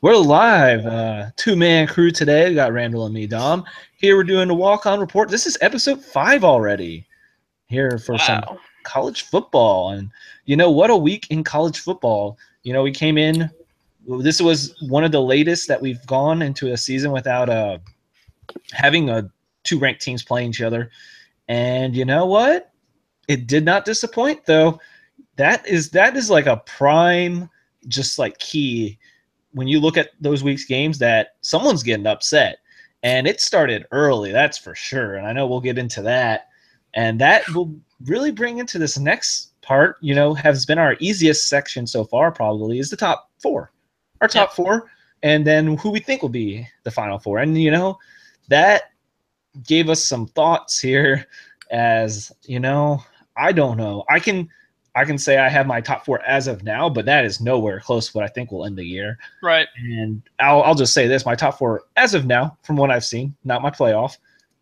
We're live, two-man crew today. We got Randall and me, Dom. Here we're doing the walk-on report. This is episode 5 already. Here for some Wow. college football, and what a week in college football. We came in. This was one of the latest that we've gone into a season without having two ranked teams playing each other. And you know what? It did not disappoint though. That is like a prime, just like key when you look at those week's games that someone's getting upset. And it started early, that's for sure. And I know we'll get into that. And that will really bring into this next part, has been our easiest section so far, probably, is the top four. Our top four, and then who we think will be the final four. And, that gave us some thoughts here as, I don't know. I can say I have my top four as of now, but that is nowhere close to what I think will end the year. Right. And I'll just say this: my top four as of now, from what I've seen, not my playoff.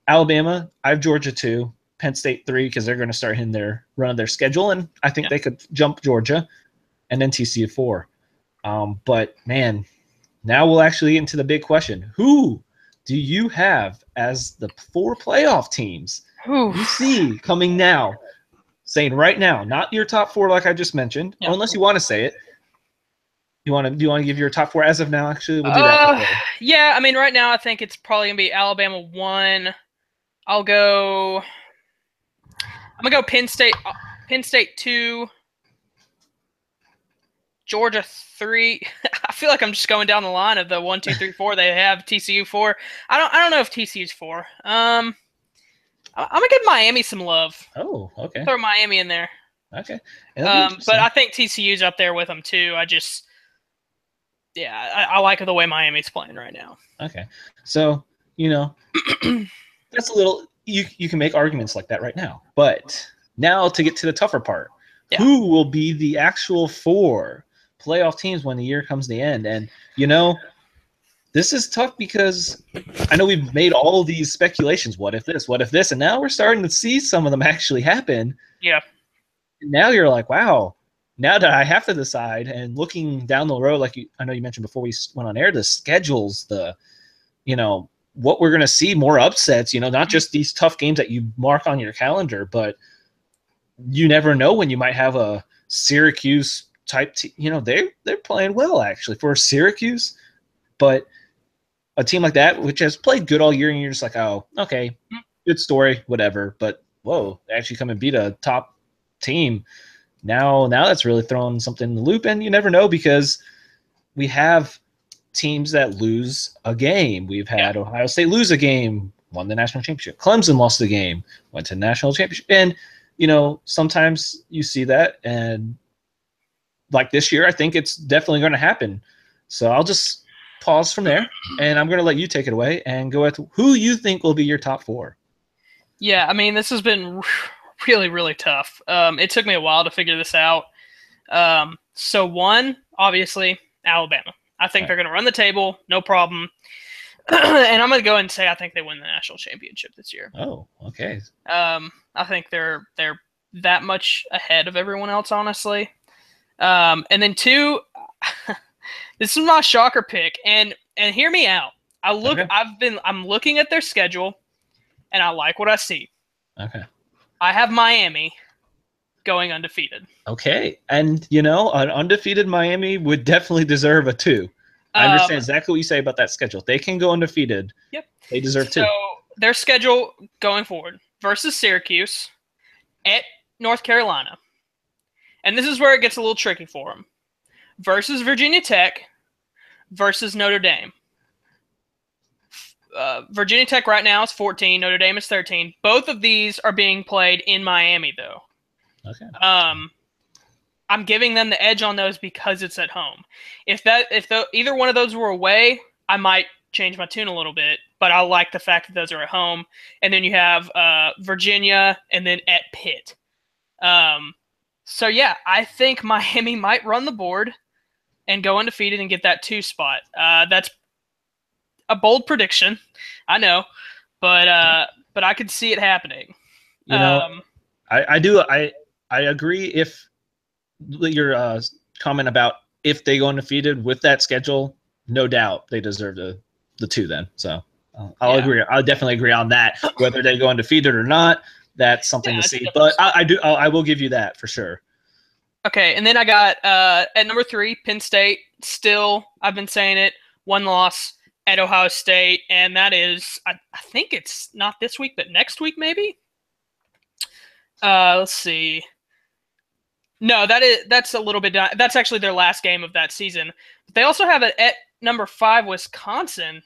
Alabama, I have Georgia 2, Penn State 3, because they're going to start hitting their run of their schedule, and I think they could jump Georgia, and then TCU 4. But man, now we'll actually get into the big question: who do you have as the 4 playoff teams you see coming now? Saying right now, not your top 4 like I just mentioned, unless you want to say it. Do you want to give your top 4 as of now? Actually, we'll do that. Yeah, I mean, right now I think it's probably gonna be Alabama 1. I'm gonna go Penn State 2, Georgia 3. I feel like I'm just going down the line of the 1, 2, 3, 4. They have TCU 4. I don't know if TCU's 4. I'm gonna give Miami some love. Oh, okay. Throw Miami in there. Okay. But I think TCU's up there with them too. I like the way Miami's playing right now. Okay. So, that's a little you can make arguments like that right now. But now to get to the tougher part. Yeah. Who will be the actual 4 playoff teams when the year comes to the end? And this is tough because I know we've made all these speculations. What if this? What if this? And now we're starting to see some of them actually happen. Yeah. And now you're like, wow. Now that I have to decide, and looking down the road, like I know you mentioned before we went on air, the schedules, what we're going to see, more upsets, not just these tough games that you mark on your calendar, but you never know when you might have a Syracuse type they're playing well actually for Syracuse, but a team like that, which has played good all year, and you're just like, oh, okay, good story, whatever. But whoa, they actually come and beat a top team. Now that's really throwing something in the loop, and you never know because we have teams that lose a game. We've had Ohio State lose a game, won the national championship. Clemson lost a game, went to the national championship. And, sometimes you see that, and like this year, I think it's definitely going to happen. So I'll just pause from there, and I'm going to let you take it away and go with who you think will be your top 4. Yeah, I mean, this has been really, really tough. It took me a while to figure this out. So 1, obviously, Alabama. I think they're going to run the table, no problem. And I'm going to go and say I think they win the national championship this year. Oh, okay. I think they're that much ahead of everyone else, honestly. And then 2, this is my shocker pick, and hear me out. I'm looking at their schedule, and I like what I see. Okay. I have Miami going undefeated. Okay. And, an undefeated Miami would definitely deserve a 2. I understand exactly what you say about that schedule. They can go undefeated. Yep. They deserve 2. So their schedule going forward versus Syracuse, at North Carolina. And this is where it gets a little tricky for them. Versus Virginia Tech, versus Notre Dame. Virginia Tech right now is 14. Notre Dame is 13. Both of these are being played in Miami, though. Okay. I'm giving them the edge on those because it's at home. If either one of those were away, I might change my tune a little bit. But I like the fact that those are at home. And then you have Virginia, and then at Pitt. So yeah, I think Miami might run the board and go undefeated and get that 2 spot. That's a bold prediction, I know, but I could see it happening. I do. I agree. If your comment about if they go undefeated with that schedule, no doubt they deserve the 2 then. So I'll Yeah. agree. I'll definitely agree on that. Whether they go undefeated or not, that's something Yeah, to it's a see. different But story. I will give you that for sure. Okay, and then I got at number 3, Penn State. Still, I've been saying it, 1 loss at Ohio State, and that is, I think it's not this week, but next week maybe. Let's see. No, that's a little bit down. That's actually their last game of that season. But they also have it at number 5, Wisconsin.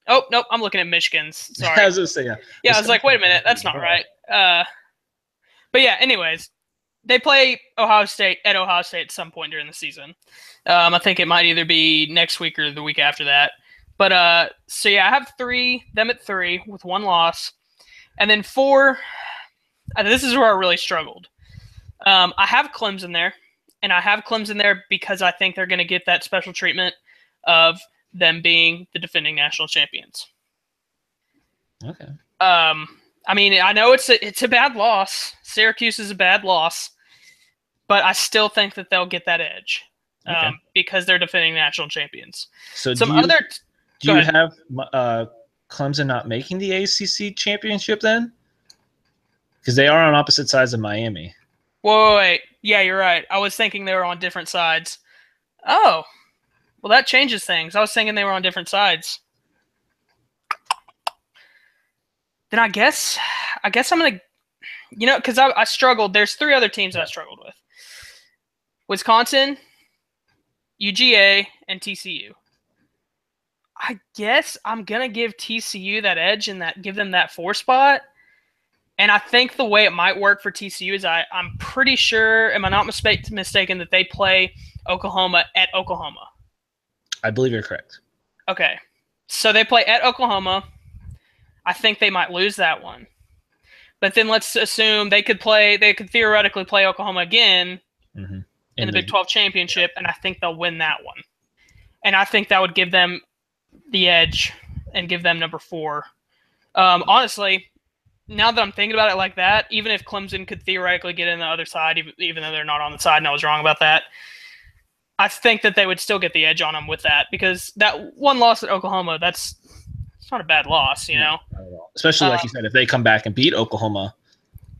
Oh nope, I'm looking at Michigan's. Sorry. I was gonna say Yeah, I was like, wait a minute, that's not right. But yeah, anyways, they play Ohio State at Ohio State at some point during the season. I think it might either be next week or the week after that. But so yeah, I have them at 3 with 1 loss, and then 4. This is where I really struggled. I have Clemson there, and I have Clemson there because I think they're going to get that special treatment of them being the defending national champions. Okay. I mean, I know it's a bad loss. Syracuse is a bad loss, but I still think that they'll get that edge because they're defending national champions. So do you have Clemson not making the ACC championship then? Because they are on opposite sides of Miami. Wait. Yeah, you're right. I was thinking they were on different sides. Oh, well, that changes things. I was thinking they were on different sides. Then I guess I'm gonna, because I struggled. There's 3 other teams that I struggled with: Wisconsin, UGA, and TCU. I guess I'm gonna give TCU that edge and give them that 4 spot. And I think the way it might work for TCU is I'm pretty sure, am I not mistaken, that they play Oklahoma at Oklahoma? I believe you're correct. Okay. So they play at Oklahoma. I think they might lose that one. But then let's assume they could theoretically play Oklahoma again in the Big 12 championship, and I think they'll win that one. And I think that would give them the edge and give them number 4. Honestly, now that I'm thinking about it like that, even if Clemson could theoretically get in the other side, even though they're not on the side, and I was wrong about that, I think that they would still get the edge on them with that, because that 1 loss at Oklahoma, it's not a bad loss, you know? Not at all. Especially, like you said, if they come back and beat Oklahoma.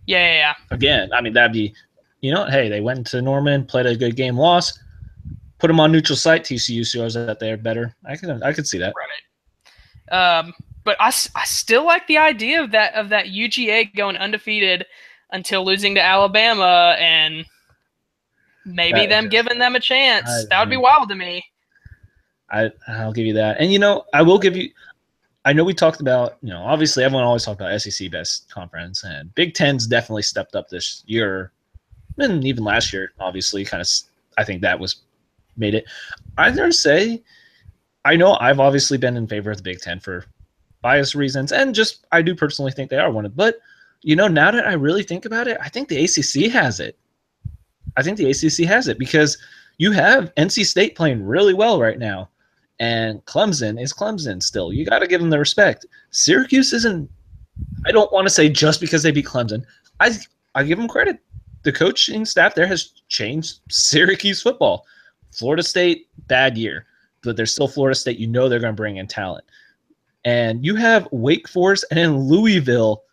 Yeah. Again, I mean, that'd be, hey, they went to Norman, played a good game, lost, put them on neutral site. TCU shows that they're better. I could see that. Right. But I still like the idea of that UGA going undefeated until losing to Alabama and maybe giving them a chance. That would be wild to me. I'll give you that. And, I will give you – I know we talked about, obviously everyone always talks about SEC best conference, and Big Ten's definitely stepped up this year, and even last year, obviously, kind of I think that made it. I'm going to say I know I've obviously been in favor of the Big Ten for – bias reasons, and just I do personally think they are one of. But now that I really think about it, I think the ACC has it. Because you have NC State playing really well right now, and Clemson is Clemson still. You got to give them the respect. Syracuse isn't. I don't want to say just because they beat Clemson. I give them credit. The coaching staff there has changed Syracuse football. Florida State, bad year, but they're still Florida State. They're going to bring in talent. And you have Wake Forest and then Louisville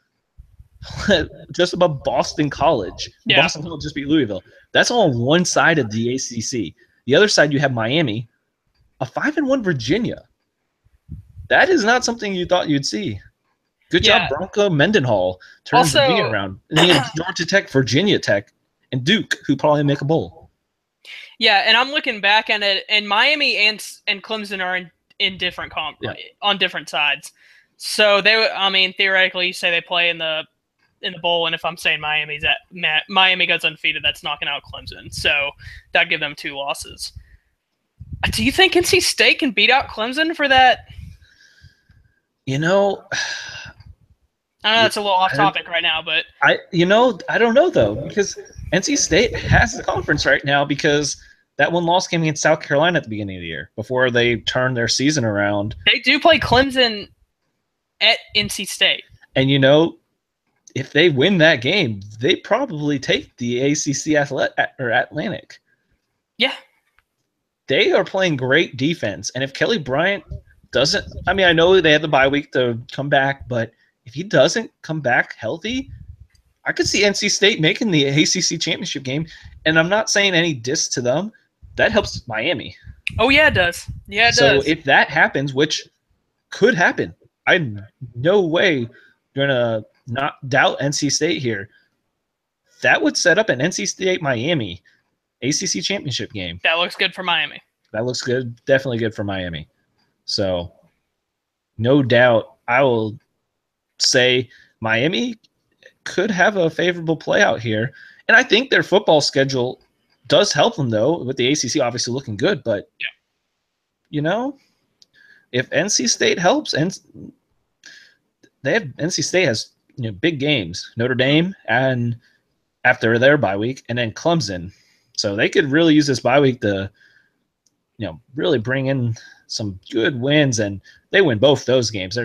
just above Boston College. Yeah. Boston College just beat Louisville. That's all on one side of the ACC. The other side, you have Miami, a 5-1 Virginia. That is not something you thought you'd see. Good job, Bronco Mendenhall, turning Virginia around. And then you have Georgia Tech, Virginia Tech, and Duke, who probably make a bowl. Yeah, and I'm looking back at it, and Miami and Clemson are in different on different sides. So theoretically, you say they play in the bowl, and if I'm saying Miami goes undefeated, that's knocking out Clemson. So that'd give them 2 losses. Do you think NC State can beat out Clemson for that? I know that's a little off topic right now, but I don't know though, because NC State has the conference right now because that 1 loss came against South Carolina at the beginning of the year before they turned their season around. They do play Clemson at NC State. And, if they win that game, they probably take the ACC Atlantic. Yeah. they are playing great defense. And if Kelly Bryant doesn't, I mean, I know they had the bye week to come back, but if he doesn't come back healthy, I could see NC State making the ACC championship game. And I'm not saying any diss to them. That helps Miami. Oh, yeah, it does. Yeah, it So does. if that happens, which could happen, I'm no way going to not doubt NC State here. That would set up an NC State Miami ACC championship game. That looks good for Miami. That looks good. Definitely good for Miami. So no doubt I will say Miami could have a favorable play out here. And I think their football schedule does help them, though, with the ACC obviously looking good. But, you know, if NC State helps, and NC State has big games, Notre Dame, and after their bye week, and then Clemson. So they could really use this bye week to, really bring in some good wins, and they win both those games.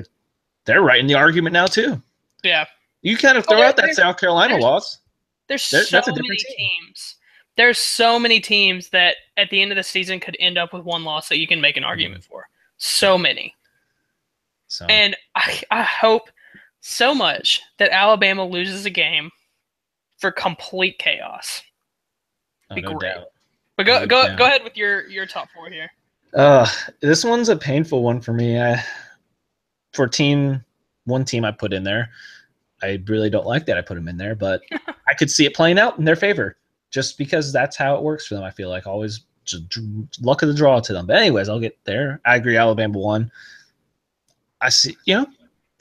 They're right in the argument now too. Yeah. You kind of throw out that South Carolina loss. There's so many teams. There's so many teams that at the end of the season could end up with one loss that you can make an argument for. So many. So. And I hope so much that Alabama loses a game for complete chaos. Be no great. Doubt. But go ahead with your top four here. This one's a painful one for me. One team I put in there. I really don't like that I put them in there, but I could see it playing out in their favor just because that's how it works for them. I feel like always just luck of the draw to them. But anyways, I'll get there. I agree. Alabama won. I see,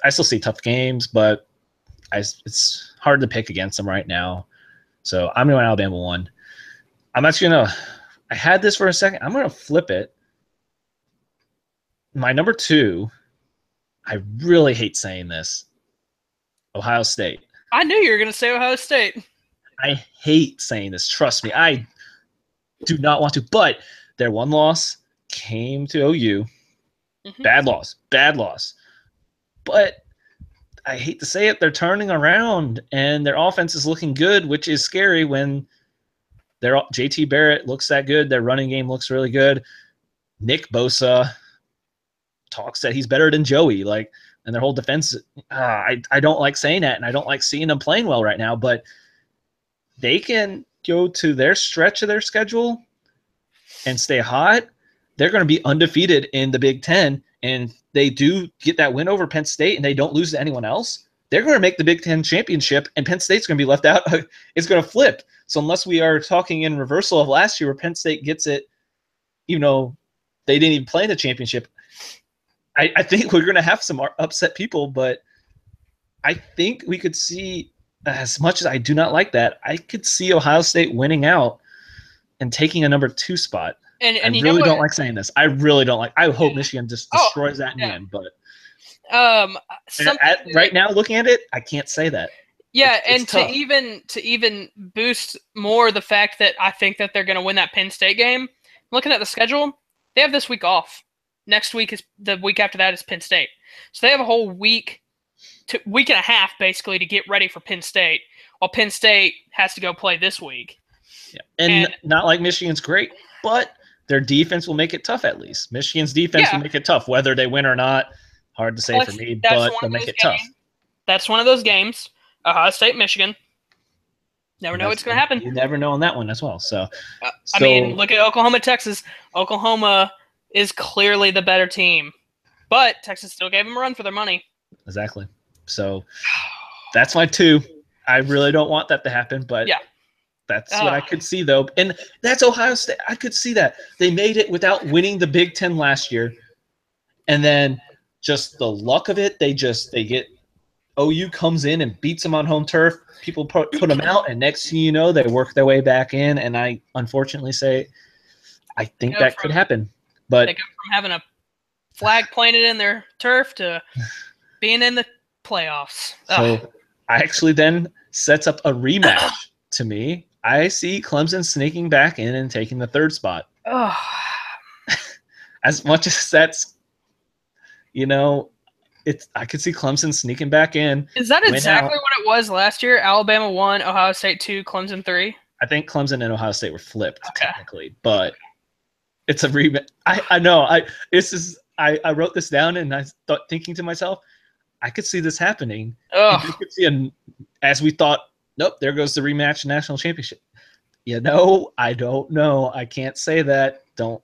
I still see tough games, but it's hard to pick against them right now. So I'm going Alabama won. I'm actually going to – I had this for a second. I'm going to flip it. My number 2, I really hate saying this, Ohio State. I knew you were going to say Ohio State. I hate saying this. Trust me. I do not want to. But their one loss came to OU. Mm-hmm. Bad loss. But I hate to say it, they're turning around, and their offense is looking good, which is scary when their JT Barrett looks that good. Their running game looks really good. Nick Bosa talks that he's better than Joey. And their whole defense, I don't like saying that, and I don't like seeing them playing well right now, but they can go to their stretch of their schedule and stay hot. They're going to be undefeated in the Big Ten, and they do get that win over Penn State and they don't lose to anyone else. They're going to make the Big Ten championship, and Penn State's going to be left out. It's going to flip. So unless we are talking in reversal of last year where Penn State gets it, they didn't even play in the championship, I think we're going to have some upset people, but I think we could see, as much as I do not like that, I could see Ohio State winning out and taking a number 2 spot. And I really don't like saying this. I really don't like. I hope Michigan just destroys that in the end. But right now, looking at it, I can't say that. Yeah, it's to even boost more the fact that I think that they're going to win that Penn State game. Looking at the schedule, they have this week off. Next week is the week after that is Penn State. So they have a whole week and a half basically to get ready for Penn State, while Penn State has to go play this week. Yeah. And not like Michigan's great, but their defense will make it tough at least. Michigan's defense will make it tough, whether they win or not. Hard to say for me, but they'll make it tough. That's one of those games. Ohio State, Michigan. Never know what's going to happen. You never know on that one as well. So, I mean, look at Oklahoma, Texas. Oklahoma is clearly the better team, but Texas still gave them a run for their money. Exactly. So that's my 2. I really don't want that to happen, but that's what I could see, though. And that's Ohio State. I could see that. They made it without winning the Big Ten last year. And then just the luck of it, they get OU comes in and beats them on home turf. People put them out, and next thing you know, they work their way back in. And I unfortunately say I think that could happen. But they go from having a flag planted in their turf to being in the playoffs. So I actually then sets up a rematch to me. I see Clemson sneaking back in and taking the 3rd spot. As much as that's, I could see Clemson sneaking back in. Is that exactly what it was last year? Alabama 1, Ohio State 2, Clemson 3? I think Clemson and Ohio State were flipped technically, but It's a rematch. I know. I wrote this down and I thought, thinking to myself, I could see this happening. And you Oh, could see as we thought, nope, there goes the rematch national championship. You know, I don't know. I can't say that. Don't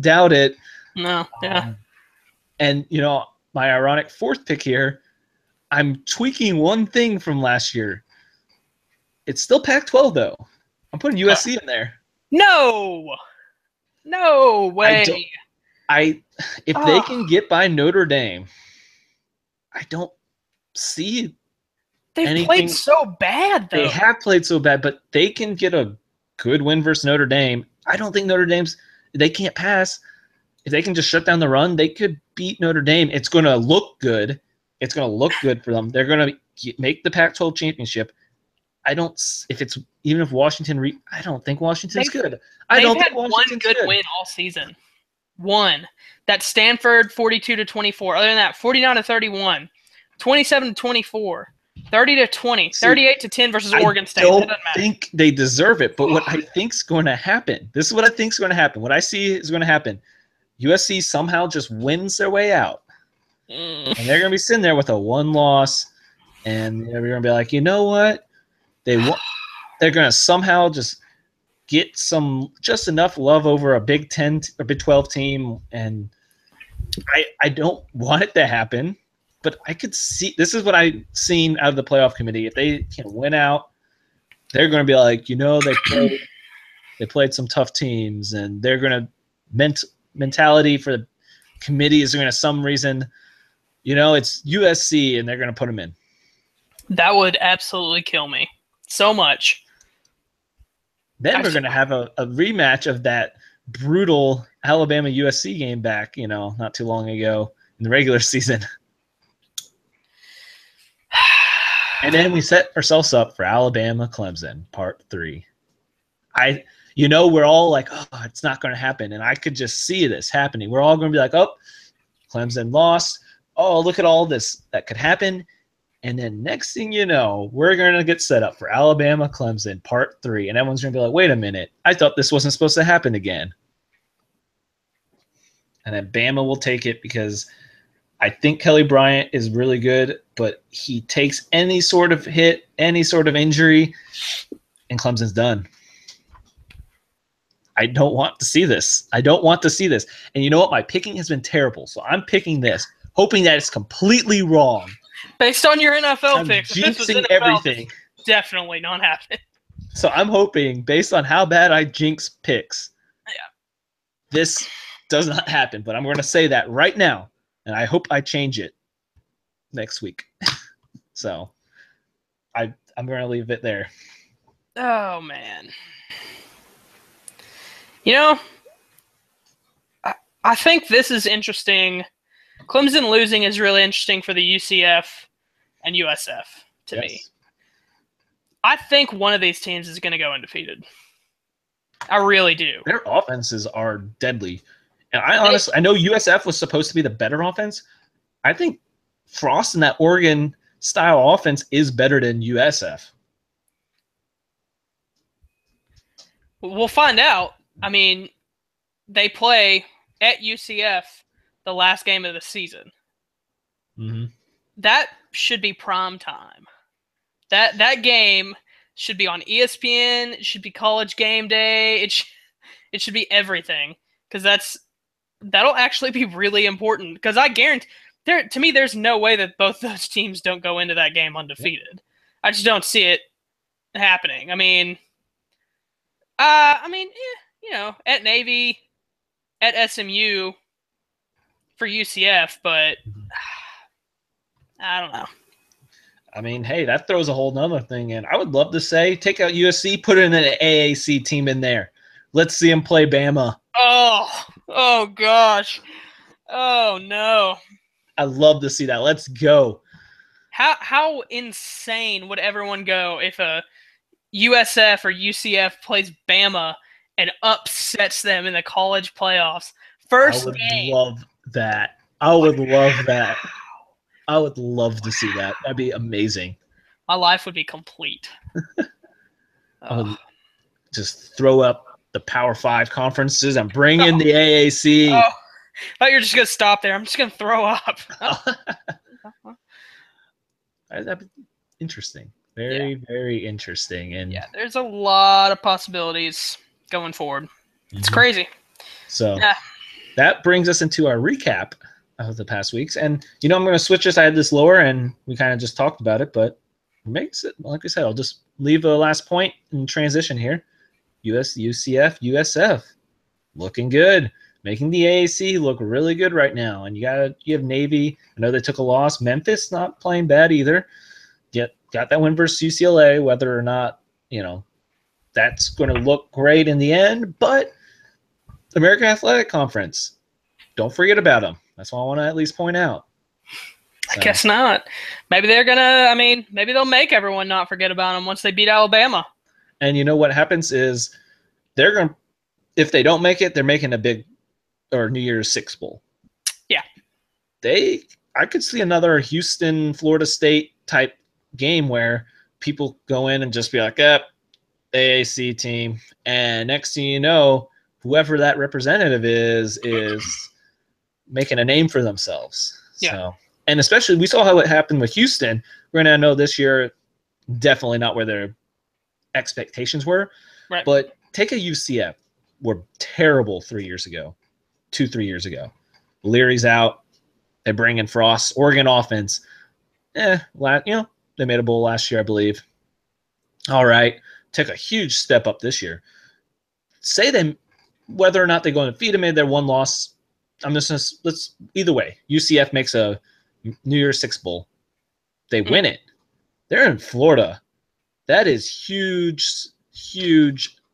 doubt it. no. Yeah. And you know, my ironic fourth pick here, I'm tweaking one thing from last year. It's still Pac-12 though. I'm putting USC in there. No. No I don't. way. If they Oh, can get by Notre Dame, I don't see they've played anything. so bad They though. have played so bad, but they can get a good win versus Notre Dame. I don't think Notre Dame's. They can't pass. If they can just shut down the run, they could beat Notre Dame. It's going to look good. It's going to look good for them. They're going to make the Pac-12 championship. I don't. If it's even if Washington, I don't think Washington's They've good. I they've don't had think one Washington's good good. win all season. One. That's Stanford 42-24. Other than that, 49-31, 27-24, 30-20, See, 38-10 versus I Oregon State. That don't doesn't matter. think they deserve it. But what I think's going to happen. This is what I think's going to happen. What I see is going to happen. USC somehow just wins their way out, and they're going to be sitting there with a one loss, and you're going to be like, you know what? They're going to somehow just get just enough love over a Big 10 or Big 12 team, and I don't want it to happen, but I could see this is what I've seen out of the playoff committee. If they can win out, they're going to be like, you know, they played some tough teams, and they're going to mentality for the committee is going to some reason, you know, it's USC, and they're going to put them in. That would absolutely kill me so much. Then we're going to have a rematch of that brutal Alabama USC game back, you know, not too long ago in the regular season. And then we set ourselves up for Alabama Clemson part 3. We're all like, oh, it's not going to happen. And I could just see this happening. We're all going to be like, oh, Clemson lost. Oh, look at all this that could happen. And then next thing you know, we're going to get set up for Alabama Clemson part 3. And everyone's going to be like, wait a minute. I thought this wasn't supposed to happen again. And then Bama will take it because I think Kelly Bryant is really good, but he takes any sort of hit, any sort of injury, and Clemson's done. I don't want to see this. I don't want to see this. And you know what? My picking has been terrible. So I'm picking this, hoping that it's completely wrong. Based on your NFL I'm picks, if this was jinxing NFL, everything. definitely not happening. So I'm hoping, based on how bad I jinx picks, this does not happen. But I'm going to say that right now, and I hope I change it next week. So I'm going to leave it there. Oh, man. You know, I think this is interesting. Clemson losing is really interesting for the UCF and USF to me. I think one of these teams is going to go undefeated. I really do. Their offenses are deadly. And I know USF was supposed to be the better offense. I think Frost and that Oregon style offense is better than USF. We'll find out. I mean, they play at UCF the last game of the season. Mm-hmm. That should be prime time. That game should be on ESPN. It should be College Game Day. It should be everything because that'll actually be really important. Because I guarantee to me, there's no way that both those teams don't go into that game undefeated. I just don't see it happening. I mean, at Navy, at SMU for UCF, but I don't know. I mean, hey, that throws a whole nother thing in. I would love to say, take out USC, put in an AAC team in there. Let's see them play Bama. Oh gosh. Oh no. I'd love to see that. Let's go. How insane would everyone go if a USF or UCF plays Bama and upsets them in the college playoffs? First game. I would love that. I would love that. I would love to see that. That'd be amazing. My life would be complete. I would just throw up the Power 5 conferences and bring in the AAC. Oh, I thought you were just going to stop there. I'm just going to throw up. That'd be interesting. Very interesting. And yeah, there's a lot of possibilities going forward. It's crazy. So that brings us into our recap of the past weeks. And, I'm going to switch this. I had this lower, and we kind of just talked about it, but makes it, like I said, I'll just leave the last point in transition here. UCF, USF, looking good. Making the AAC look really good right now. And you have Navy. I know they took a loss. Memphis not playing bad either. Got that win versus UCLA, whether or not, that's going to look great in the end. But the American Athletic Conference, don't forget about them. That's what I want to at least point out. So. I guess not. Maybe they're going to, maybe they'll make everyone not forget about them once they beat Alabama. And what happens is they're going to, if they don't make it, they're making a big or New Year's Six Bowl. Yeah. I could see another Houston, Florida State type game where people go in and just be like, AAC team. And next thing you know, whoever that representative is making a name for themselves. Yeah. So, and especially we saw how it happened with Houston. We're going to know this year, definitely not where their expectations were. Right. But take a UCF. Were terrible 3 years ago, 2-3 years ago. Leary's out. They bring in Frost. Oregon offense. They made a bowl last year, I believe. All right. Took a huge step up this year. Say them, whether or not they go undefeated, made their one loss. Let's either way. UCF makes a New Year's Six Bowl. They win it. They're in Florida. That is huge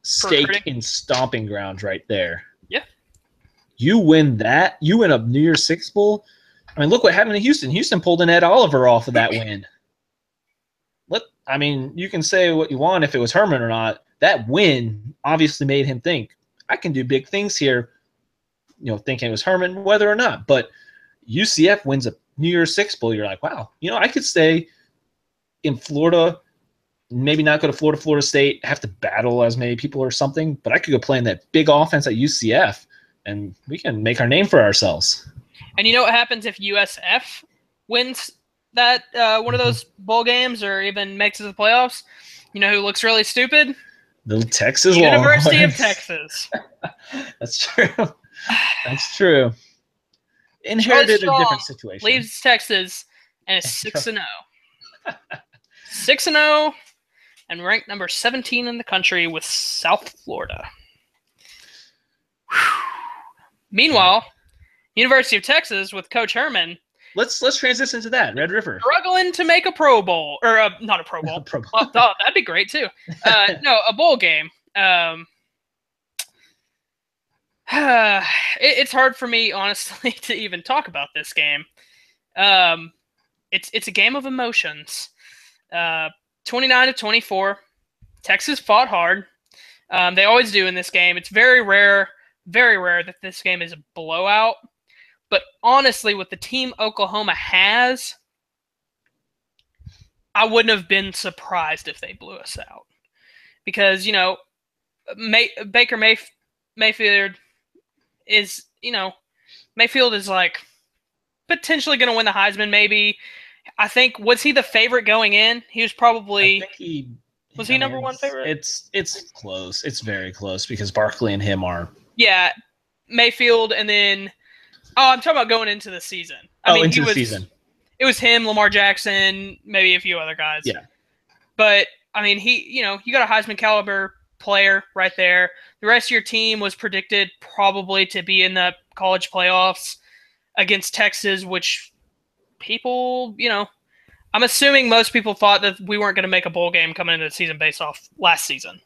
stake in stomping grounds right there. Yeah. You win that. You win a New Year's Six Bowl. Look what happened to Houston. Houston pulled an Ed Oliver off of that win. You can say what you want if it was Herman or not. That win obviously made him think, I can do big things here, thinking it was Herman, whether or not. But UCF wins a New Year's Six Bowl. You're like, wow, I could stay in Florida, maybe not go to Florida State, have to battle as many people or something, but I could go play in that big offense at UCF, and we can make our name for ourselves. And you know what happens if USF wins that one of those bowl games or even makes it to the playoffs? You know who looks really stupid? The Texas University Longhorns. of Texas. That's true. That's true. Inherited a different situation. Leaves Texas and is 6-0. 6-0 and ranked number 17 in the country with South Florida. Whew. Meanwhile, University of Texas with Coach Herman. Let's transition to that. Red River. Struggling to make a Pro Bowl. Or not a Pro Bowl. Pro Bowl. Well, that'd be great, too. No, a bowl game. It's hard for me, honestly, to even talk about this game. It's a game of emotions. 29-24. Texas fought hard. They always do in this game. It's very rare that this game is a blowout. But honestly, with the team Oklahoma has, I wouldn't have been surprised if they blew us out. Because, Baker Mayfield is, Mayfield is like potentially going to win the Heisman maybe. I think, was he the favorite going in? He was probably... Was he number one favorite? It's close. It's very close because Barkley and him are... Yeah, Mayfield and then... Oh, I'm talking about going into the season. Into the season. It was him, Lamar Jackson, maybe a few other guys. Yeah. But, you got a Heisman caliber player right there. The rest of your team was predicted probably to be in the college playoffs against Texas, which people, I'm assuming most people thought that we weren't going to make a bowl game coming into the season based off last season.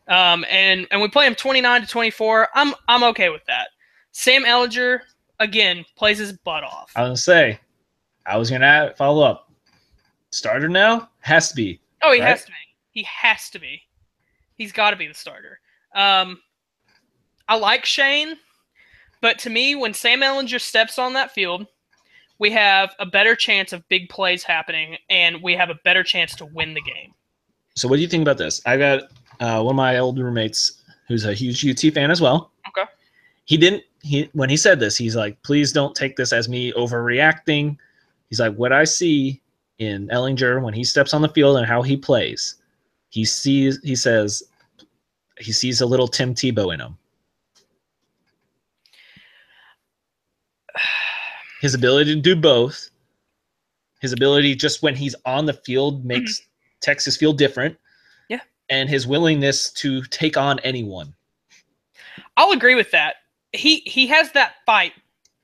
And we play them 29-24. I'm okay with that. Sam Ehlinger, again, plays his butt off. I was going to follow up. Starter now? Has to be. Oh, he has to be. He has to be. He's got to be the starter. I like Shane, but to me, when Sam Ehlinger steps on that field, we have a better chance of big plays happening, and we have a better chance to win the game. So what do you think about this? I got one of my old roommates who's a huge UT fan as well. Okay. When he said this, he's like, please don't take this as me overreacting. He's like, what I see in Ellinger when he steps on the field and how he plays, he says he sees a little Tim Tebow in him. His ability to do both, his ability just when he's on the field makes Texas feel different. Yeah. And his willingness to take on anyone. I'll agree with that. He has that fight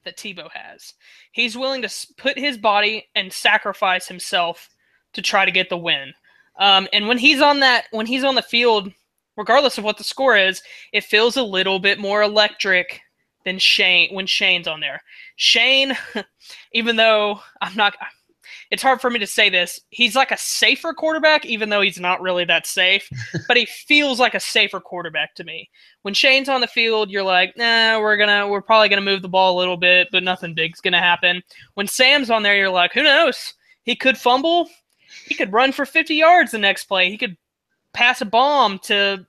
that Tebow has. He's willing to put his body and sacrifice himself to try to get the win. And when he's on the field, regardless of what the score is, it feels a little bit more electric than when Shane's on there. Shane, even though it's hard for me to say this, he's like a safer quarterback, even though he's not really that safe, but he feels like a safer quarterback to me. When Shane's on the field, you're like, nah, we're probably gonna move the ball a little bit, but nothing big's gonna happen. When Sam's on there, you're like, who knows? He could fumble, he could run for 50 yards the next play, he could pass a bomb to,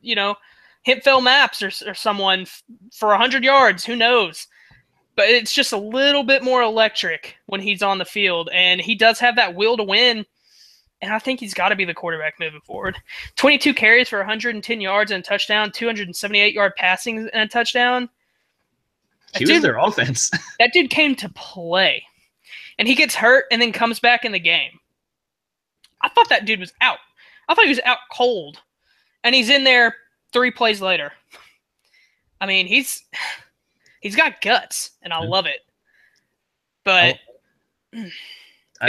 hit Phil Maps or someone for 100 yards. Who knows? But it's just a little bit more electric when he's on the field, and he does have that will to win, and I think he's got to be the quarterback moving forward. 22 carries for 110 yards and a touchdown, 278-yard passing and a touchdown. He was their offense. That dude came to play, and he gets hurt and then comes back in the game. I thought that dude was out. I thought he was out cold, and he's in there 3 plays later. I mean, he's got guts, and I love it. But it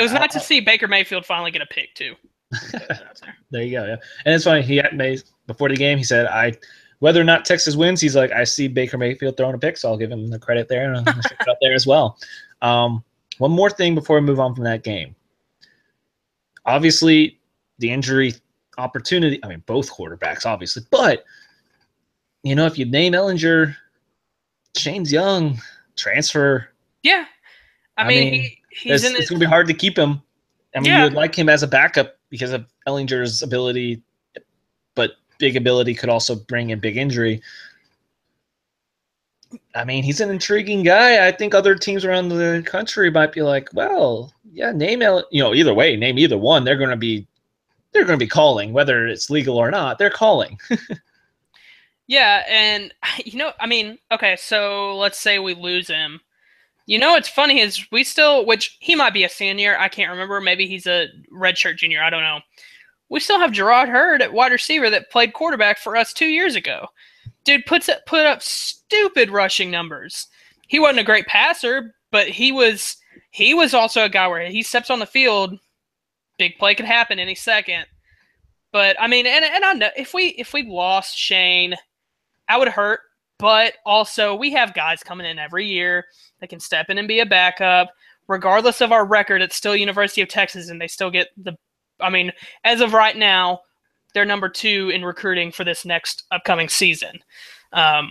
was nice to see Baker Mayfield finally get a pick, too. There you go, yeah. And it's funny, before the game, he said, whether or not Texas wins, he's like, I see Baker Mayfield throwing a pick, so I'll give him the credit there, and I'll check it out there as well. One more thing before we move on from that game. Obviously, the injury opportunity, I mean, both quarterbacks, obviously, but, if you name Ellinger, Shane's young, transfer. Yeah. I mean it's going to be hard to keep him. I mean, you would like him as a backup because of Ellinger's ability, but big ability could also bring in big injury. I mean, he's an intriguing guy. I think other teams around the country might be like, well, yeah, either way, name either one. They're going to be calling, whether it's legal or not. They're calling. Yeah, and I mean, okay, so let's say we lose him. What's funny is we still, which he might be a senior, I can't remember. Maybe he's a redshirt junior, I don't know. We still have Gerard Hurd at wide receiver that played quarterback for us 2 years ago. Dude put up stupid rushing numbers. He wasn't a great passer, but he was also a guy where he steps on the field, big play could happen any second. But I mean, and I know if we lost Shane, I would hurt. But also, we have guys coming in every year that can step in and be a backup. Regardless of our record, it's still University of Texas, and they still get as of right now, they're number 2 in recruiting for this next upcoming season. I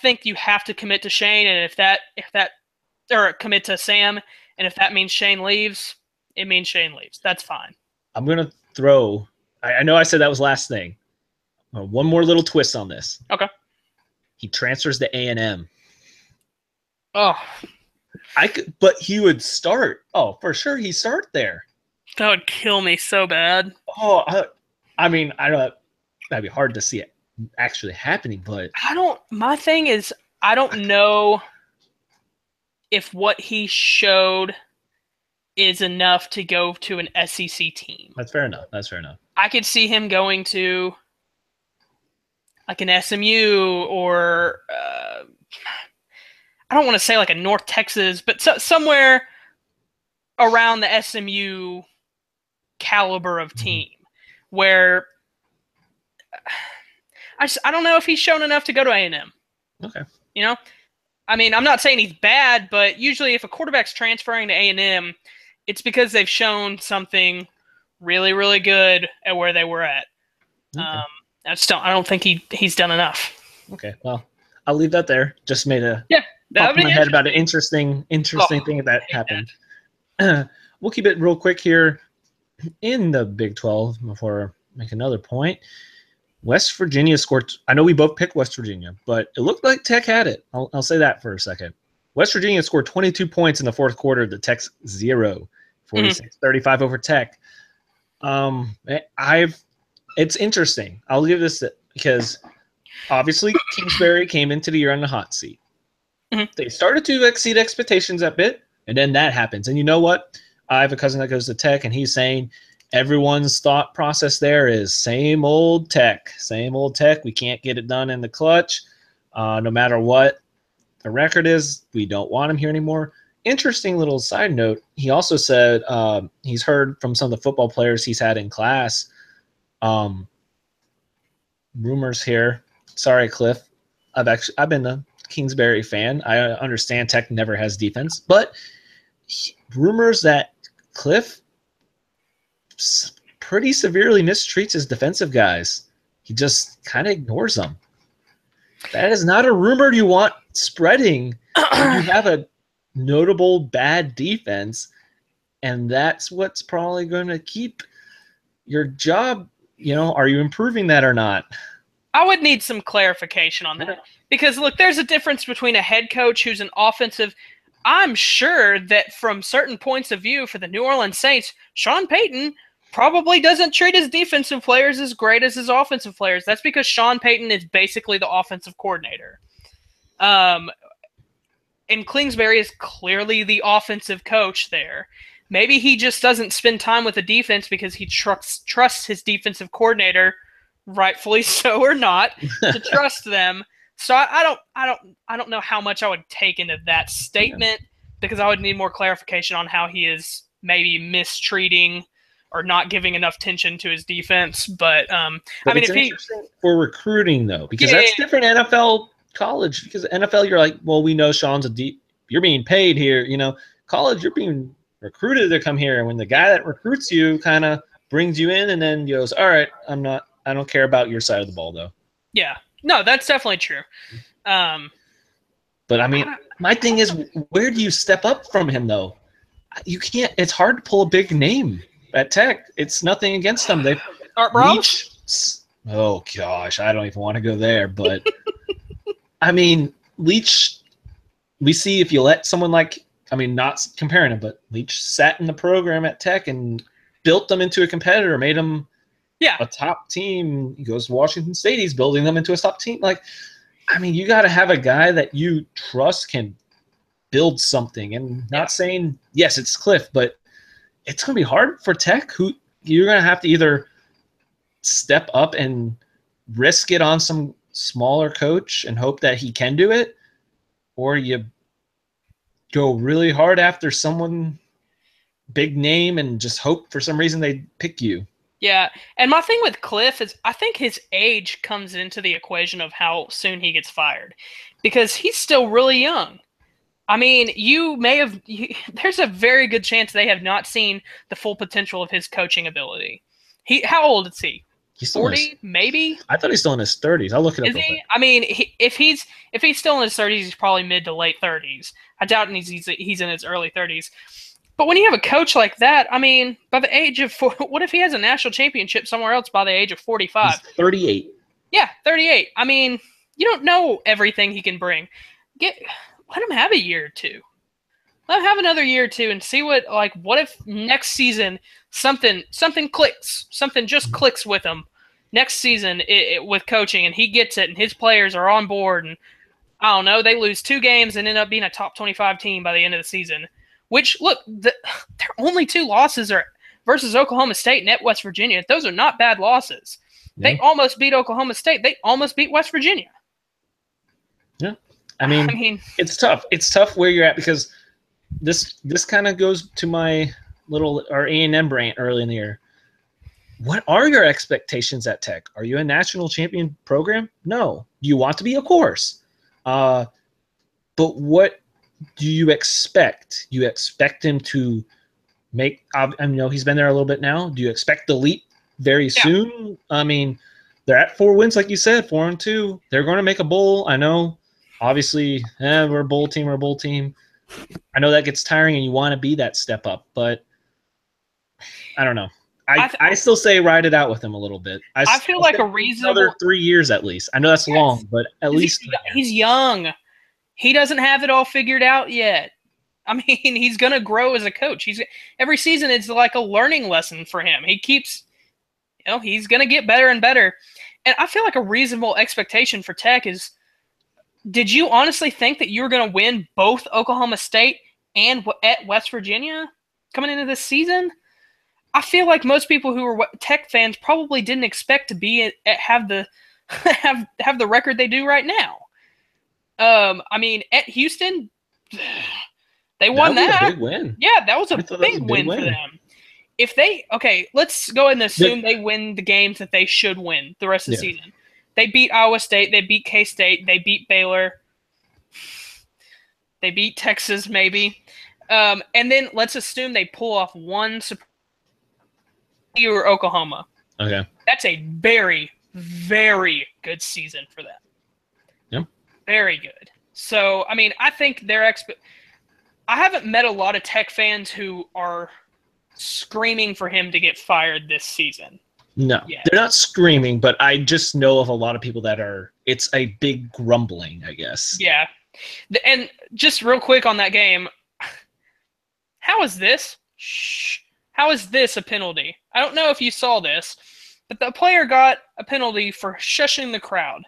think you have to commit to Shane, and or commit to Sam, and if that means Shane leaves, it means Shane leaves. That's fine. I'm gonna throw. I know I said that was last thing. One more little twist on this. Okay. He transfers to A&M. Oh. But he would start. Oh, for sure, he'd start there. That would kill me so bad. Oh, I mean, I don't. That'd be hard to see it actually happening, but my thing is, I don't know if what he showed is enough to go to an SEC team. That's fair enough. I could see him going to like an SMU or I don't want to say like a North Texas, but somewhere around the SMU caliber of team where I don't know if he's shown enough to go to A&M. Okay. I mean, I'm not saying he's bad, but usually if a quarterback's transferring to A&M, it's because they've shown something really, really good at where they were at. Okay. I don't think he's done enough. Okay, well, I'll leave that there. Just made a pop in my head about an interesting thing that happened. We'll keep it real quick here in the Big 12 before I make another point. West Virginia scored. I know we both picked West Virginia, but it looked like Tech had it. I'll say that for a second. West Virginia scored 22 points in the fourth quarter. The Tech's 0, 46-35 over Tech. It's interesting. I'll give this because obviously Kingsbury came into the year on the hot seat. Mm-hmm. They started to exceed expectations a bit, and then that happens. And you know what? I have a cousin that goes to Tech, and he's saying everyone's thought process there is same old Tech. We can't get it done in the clutch. No matter what the record is, we don't want him here anymore. Interesting little side note. He also said he's heard from some of the football players he's had in class. Rumors here. Sorry, Cliff. I've been a Kingsbury fan. I understand Tech never has defense, but rumors that Cliff pretty severely mistreats his defensive guys. He just kind of ignores them. That is not a rumor you want spreading. You have a notable bad defense, and that's what's probably going to keep your job. Are you improving that or not? I would need some clarification on that. Because, look, there's a difference between a head coach who's an offensive. I'm sure that from certain points of view for the New Orleans Saints, Sean Payton probably doesn't treat his defensive players as great as his offensive players. That's because Sean Payton is basically the offensive coordinator. And Kingsbury is clearly the offensive coach there. Maybe he just doesn't spend time with the defense because he trusts his defensive coordinator, rightfully so or not, to trust them. So I don't know how much I would take into that statement because I would need more clarification on how he is maybe mistreating or not giving enough attention to his defense. But I mean, it's interesting for recruiting though, because that's different NFL college. Because NFL, you're like, well, we know Sean's you're being paid here. College, you're being recruited to come here, and when the guy that recruits you kind of brings you in, and then goes, all right, I don't care about your side of the ball though. Yeah. No, that's definitely true. But I mean, my thing is, where do you step up from him though? You can't. It's hard to pull a big name at Tech. It's nothing against them. Art Bros? Oh gosh, I don't even want to go there. But I mean, Leach. We see if you let someone not comparing him, but Leach sat in the program at Tech and built them into a competitor, made them a top team. He goes to Washington State. He's building them into a top team. You got to have a guy that you trust can build something. And not saying, yes, it's Cliff, but it's going to be hard for Tech. Who you're going to have to either step up and risk it on some smaller coach and hope that he can do it, or you go really hard after someone big name and just hope for some reason they pick you. Yeah, and my thing with Cliff is I think his age comes into the equation of how soon he gets fired because he's still really young. I mean, there's a very good chance they have not seen the full potential of his coaching ability. How old is he? He's 40, maybe? I thought he's still in his 30s. I'll look it up. Is he? I mean, if he's still in his 30s, he's probably mid to late 30s. I doubt he's in his early 30s. But when you have a coach like that, I mean, by the age of what if he has a national championship somewhere else by the age of 45? He's 38. Yeah, 38. I mean, you don't know everything he can bring. Let him have a year or two. Let him have another year or two and see what if next season something clicks, something just clicks with him next season with coaching, and he gets it, and his players are on board, and I don't know, they lose 2 games and end up being a top 25 team by the end of the season. Which, look, their only 2 losses are versus Oklahoma State and at West Virginia. Those are not bad losses. Yeah. They almost beat Oklahoma State. They almost beat West Virginia. Yeah. I mean, it's tough. It's tough where you're at because this kind of goes to my our A&M rant early in the year. What are your expectations at Tech? Are you a national champion program? No. Do you want to be? Of course. But what do you expect? You expect him to make – I know he's been there a little bit now. Do you expect the leap very soon? I mean, they're at 4 wins, like you said, 4-2. They're going to make a bowl. I know, obviously, we're a bowl team. I know that gets tiring and you want to be that step up, but I don't know. I still say ride it out with him a little bit. I feel like a reasonable another 3 years at least. I know that's long, but at least he's young. He doesn't have it all figured out yet. I mean, he's going to grow as a coach. Every season it's like a learning lesson for him. He keeps, he's going to get better and better. And I feel like a reasonable expectation for Tech is, did you honestly think that you were going to win both Oklahoma State and at West Virginia coming into this season? I feel like most people who are Tech fans probably didn't expect to be have the have the record they do right now. I mean, at Houston, they won that. A big win. Yeah, that was a big win for them. If let's go and assume they win the games that they should win the rest of the season. They beat Iowa State. They beat K-State. They beat Baylor. They beat Texas, maybe. And then let's assume they pull off one or Oklahoma. Okay. That's a very, very good season for them. Yep. Very good. So, I mean, I think I haven't met a lot of Tech fans who are screaming for him to get fired this season. No, they're not screaming, but I just know of a lot of people that are. It's a big grumbling, I guess. Yeah. And just real quick on that game, how is this? How is this a penalty? I don't know if you saw this, but the player got a penalty for shushing the crowd.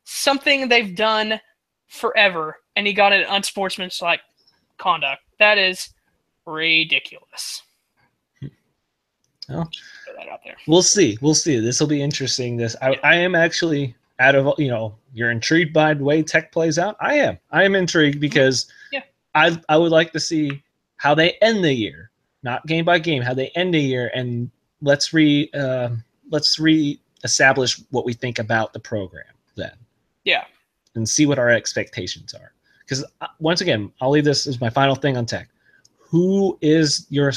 Something they've done forever, and he got an unsportsmanlike conduct. That is ridiculous. Well, put that out there. We'll see. This will be interesting. I am actually you're intrigued by the way Tech plays out. I am intrigued because I would like to see how they end the year, not game by game, how they end the year, and let's reestablish what we think about the program then. Yeah. And see what our expectations are. Because once again, I'll leave this as my final thing on Tech. Who is your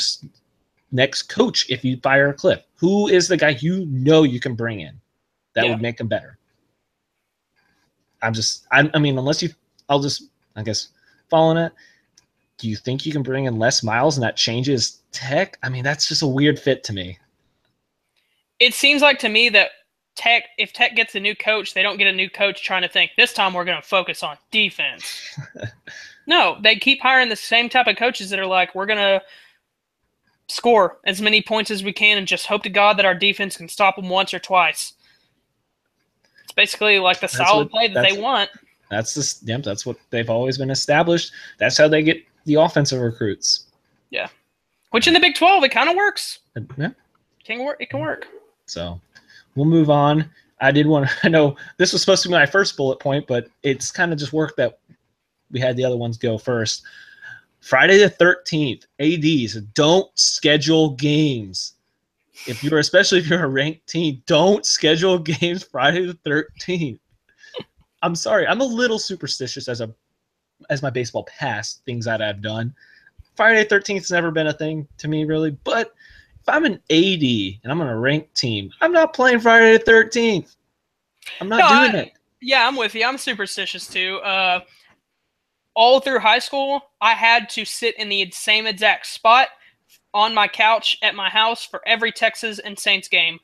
next coach if you fire Cliff? Who is the guy you can bring in that would make him better? I guess following it. Do you think you can bring in Les Miles and that changes Tech? I mean, that's just a weird fit to me. It seems like to me that if Tech gets a new coach, they don't get a new coach trying to think, this time we're going to focus on defense. No, they keep hiring the same type of coaches that are like, we're going to score as many points as we can and just hope to God that our defense can stop them once or twice. It's basically like the solid play that they want. That's what they've always been established. That's how they get the offensive recruits. Yeah. Which in the Big 12, it kind of works. Yeah. It can work. So we'll move on. I know this was supposed to be my first bullet point, but it's kind of just worked that we had the other ones go first. Friday the 13th, ADs, don't schedule games. Especially if you're a ranked team, don't schedule games Friday the 13th. I'm sorry. I'm a little superstitious as my baseball past things that I've done. Friday the 13th has never been a thing to me, really. But if I'm an AD and I'm on a ranked team, I'm not playing Friday the 13th. I'm not doing it. Yeah, I'm with you. I'm superstitious too. All through high school, I had to sit in the same exact spot on my couch at my house for every Texas and Saints game.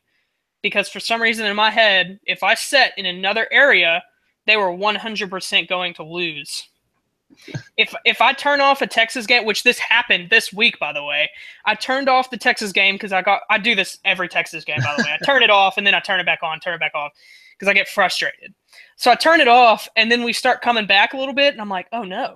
Because for some reason in my head, if I sat in another area, they were 100% going to lose. If I turn off a Texas game, which this happened this week, by the way, I turned off the Texas game because I do this every Texas game, by the way. I turn it off and then I turn it back on, because I get frustrated. So I turn it off and then we start coming back a little bit and I'm like, oh no,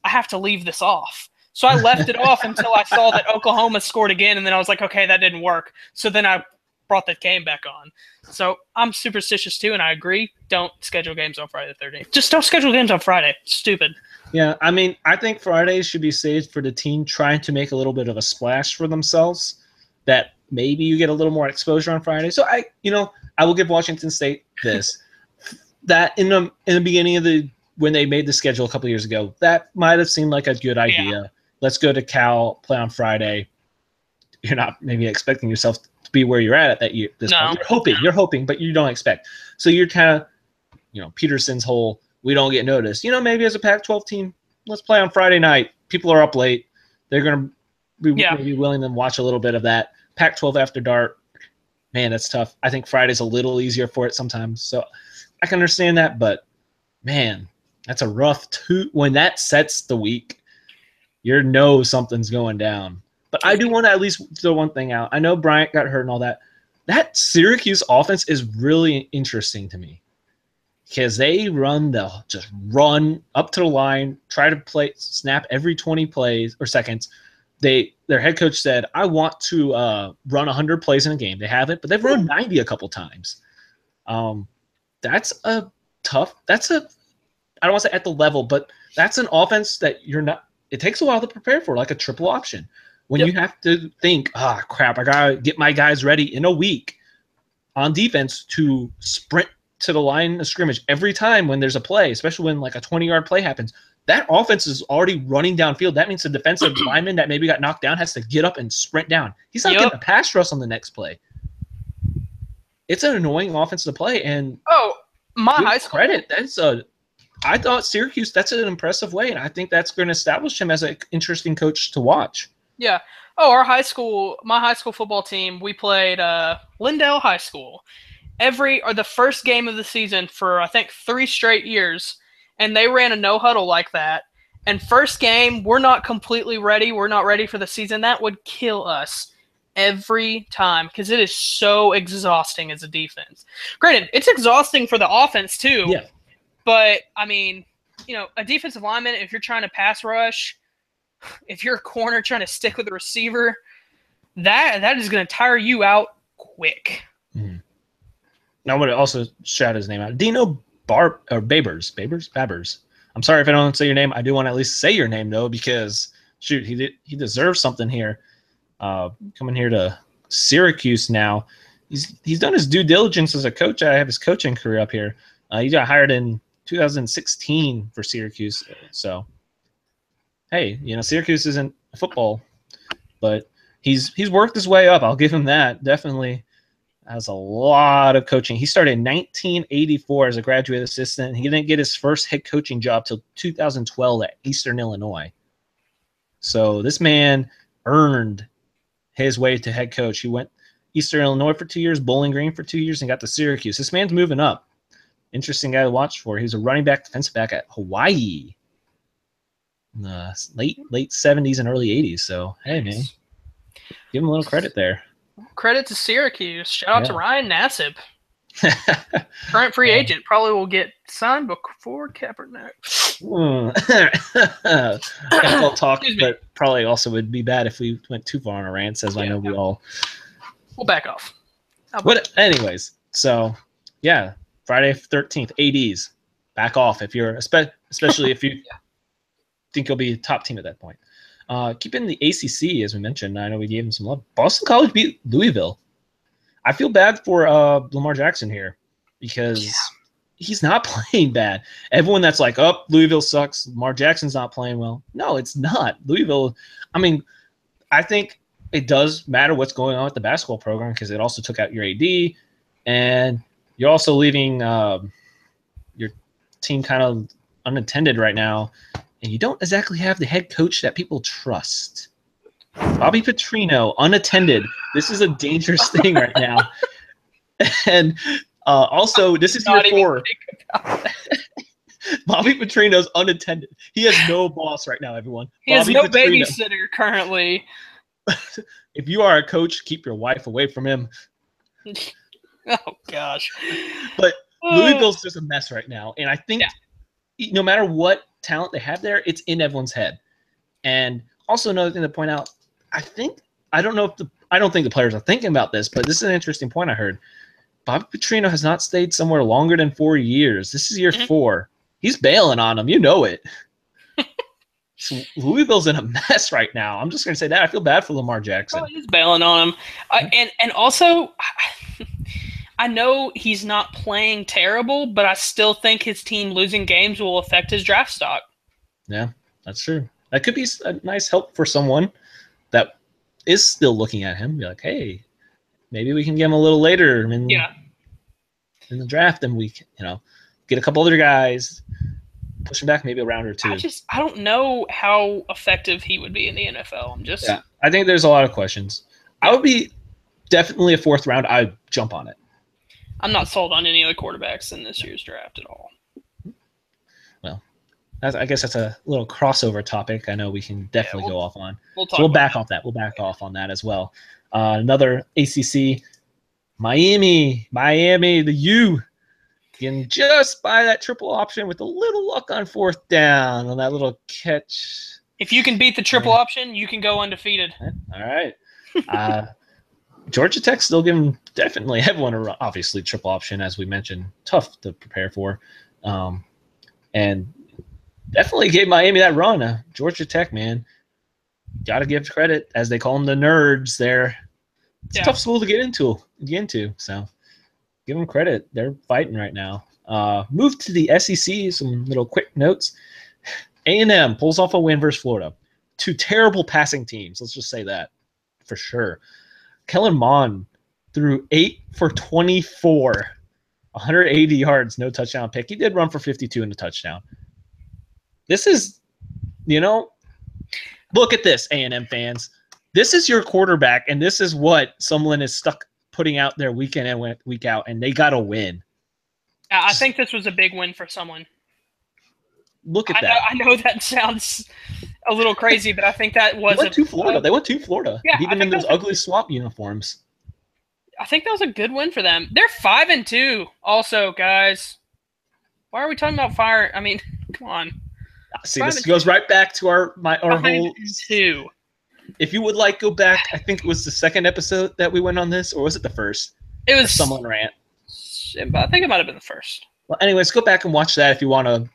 I have to leave this off. So I left it off until I saw that Oklahoma scored again and then I was like, okay, that didn't work. So then I brought the game back on. So I'm superstitious too, and I agree. Don't schedule games on Friday the 13th. Just don't schedule games on Friday. It's stupid. Yeah, I mean, I think Fridays should be saved for the team trying to make a little bit of a splash for themselves, that maybe you get a little more exposure on Friday. So I will give Washington State this. That in the beginning of when they made the schedule a couple years ago, that might have seemed like a good idea. Yeah. Let's go to Cal, play on Friday. You're not maybe expecting yourself to be where you're at that year. Point. You're hoping, but you don't expect. So you're kind of, Peterson's whole, we don't get noticed. Maybe as a Pac-12 team, let's play on Friday night. People are up late. They're going to be maybe willing to watch a little bit of that. Pac-12 after dark, man, that's tough. I think Friday's a little easier for it sometimes. So I can understand that, but man, that's a rough two. When that sets the week, you know something's going down. But I do want to at least throw one thing out. I know Bryant got hurt and all that. That Syracuse offense is really interesting to me because they just run up to the line, try to snap every 20 plays or seconds. Their head coach said, I want to run 100 plays in a game. They haven't, but they've run 90 a couple times. That's I don't want to say at the level, but that's an offense that you're not, it takes a while to prepare for, like a triple option. When you have to think, crap, I got to get my guys ready in a week on defense to sprint to the line of scrimmage every time when there's a play, especially when like a 20-yard play happens. That offense is already running downfield. That means the defensive lineman that maybe got knocked down has to get up and sprint down. He's not getting a pass rush on the next play. It's an annoying offense to play. And my high school credit. I thought Syracuse, that's an impressive way, and I think that's going to establish him as an interesting coach to watch. Yeah. My high school football team, we played Lindale High School the first game of the season for I think 3 straight years, and they ran a no huddle like that. And first game, we're not completely ready. We're not ready for the season. That would kill us every time because it is so exhausting as a defense. Granted, it's exhausting for the offense too. Yeah. But I mean, a defensive lineman, if you're trying to pass rush, if you're a corner trying to stick with the receiver, that is going to tire you out quick. Mm-hmm. Now, I would also shout his name out. Dino Babbers. I'm sorry if I don't say your name. I do want to at least say your name though, because shoot, he deserves something here. Coming here to Syracuse now, he's done his due diligence as a coach. I have his coaching career up here. He got hired in 2016 for Syracuse. So, hey, Syracuse isn't football, but he's worked his way up. I'll give him that. Definitely has a lot of coaching. He started in 1984 as a graduate assistant. He didn't get his first head coaching job till 2012 at Eastern Illinois. So this man earned his way to head coach. He went Eastern Illinois for 2 years, Bowling Green for 2 years, and got to Syracuse. This man's moving up. Interesting guy to watch for. He was a running back, defensive back at Hawaii in the late 70s and early 80s. So, hey, man, give him a little credit there. Credit to Syracuse. Shout out to Ryan Nassib. Current free agent. Probably will get signed before Kaepernick. NFL talk, but probably also would be bad if we went too far on a rant, as I know we all. We'll back off. But anyways, so, yeah. Friday 13th, ADs, back off if you're, especially if you think you'll be a top team at that point. Keeping the ACC, as we mentioned, I know we gave them some love. Boston College beat Louisville. I feel bad for Lamar Jackson here because he's not playing bad. Everyone that's like, Louisville sucks, Lamar Jackson's not playing well. No, it's not. Louisville, I mean, I think it does matter what's going on with the basketball program because it also took out your AD, and you're also leaving your team kind of unattended right now, and you don't exactly have the head coach that people trust. Bobby Petrino, unattended. This is a dangerous thing right now. And also, this is year 4. Bobby Petrino's unattended. He has no boss right now, everyone. He has no babysitter currently. If you are a coach, keep your wife away from him. Oh, gosh. But Louisville's just a mess right now. And I think no matter what talent they have there, it's in everyone's head. And also another thing to point out, I don't think the players are thinking about this, but this is an interesting point I heard. Bobby Petrino has not stayed somewhere longer than 4 years. This is year 4. He's bailing on them. You know it. So Louisville's in a mess right now. I'm just going to say that. I feel bad for Lamar Jackson. Oh, he's bailing on him. And also, I know he's not playing terrible, but I still think his team losing games will affect his draft stock. Yeah, that's true. That could be a nice help for someone that is still looking at him. Be like, hey, maybe we can get him a little later in the draft, and we can, get a couple other guys, push him back maybe a round or 2. I don't know how effective he would be in the NFL. I think think there's a lot of questions. I would be definitely a 4th round. I'd jump on it. I'm not sold on any of the quarterbacks in this year's draft at all. Well, I guess that's a little crossover topic. I know we can definitely go off on. We'll back off that. We'll back off on that as well. Another ACC, Miami, the U. Can just buy that triple option with a little luck on 4th down on that little catch. If you can beat the triple option, you can go undefeated. All right. Georgia Tech still giving definitely everyone obviously triple option, as we mentioned, tough to prepare for. And definitely gave Miami that run. Georgia Tech, man, got to give credit, as they call them, the nerds there. It's a tough school to get into. So give them credit. They're fighting right now. Move to the SEC, some little quick notes. A&M pulls off a win versus Florida. 2 terrible passing teams. Let's just say that for sure. Kellen Mond threw 8 for 24, 180 yards, no touchdown pick. He did run for 52 in the touchdown. This is, look at this, A&M fans. This is your quarterback, and this is what Sumlin is stuck putting out there week in and week out, and they got to win. I think this was a big win for someone. Look at that. I know that sounds a little crazy, but I think that was They went to Florida. Yeah, even in those ugly swamp uniforms. I think that was a good win for them. They're 5-2 also, guys. Why are we talking about fire? I mean, come on. See, this goes right back to our whole 2. If you would go back, I think it was the 2nd episode that we went on this, or was it the 1st? It was someone rant. I think it might have been the 1st. Well, anyways, go back and watch that if you want to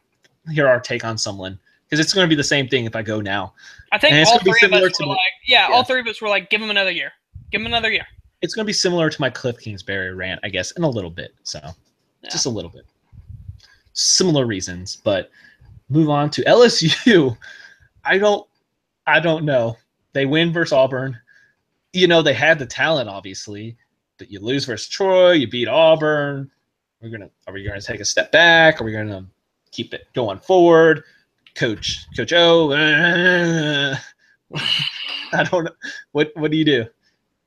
hear our take on Sumlin, because it's going to be the same thing if I go now. I think all 3 of us were all 3 of us were like, give him another year. Give him another year. It's going to be similar to my Cliff Kingsbury rant, I guess, in a little bit. So just a little bit. Similar reasons, but move on to LSU. I don't know. They win versus Auburn. They had the talent, obviously, but you lose versus Troy. You beat Auburn. Are we gonna take a step back? Are we gonna keep it going forward? Coach O. I don't know. What do you do?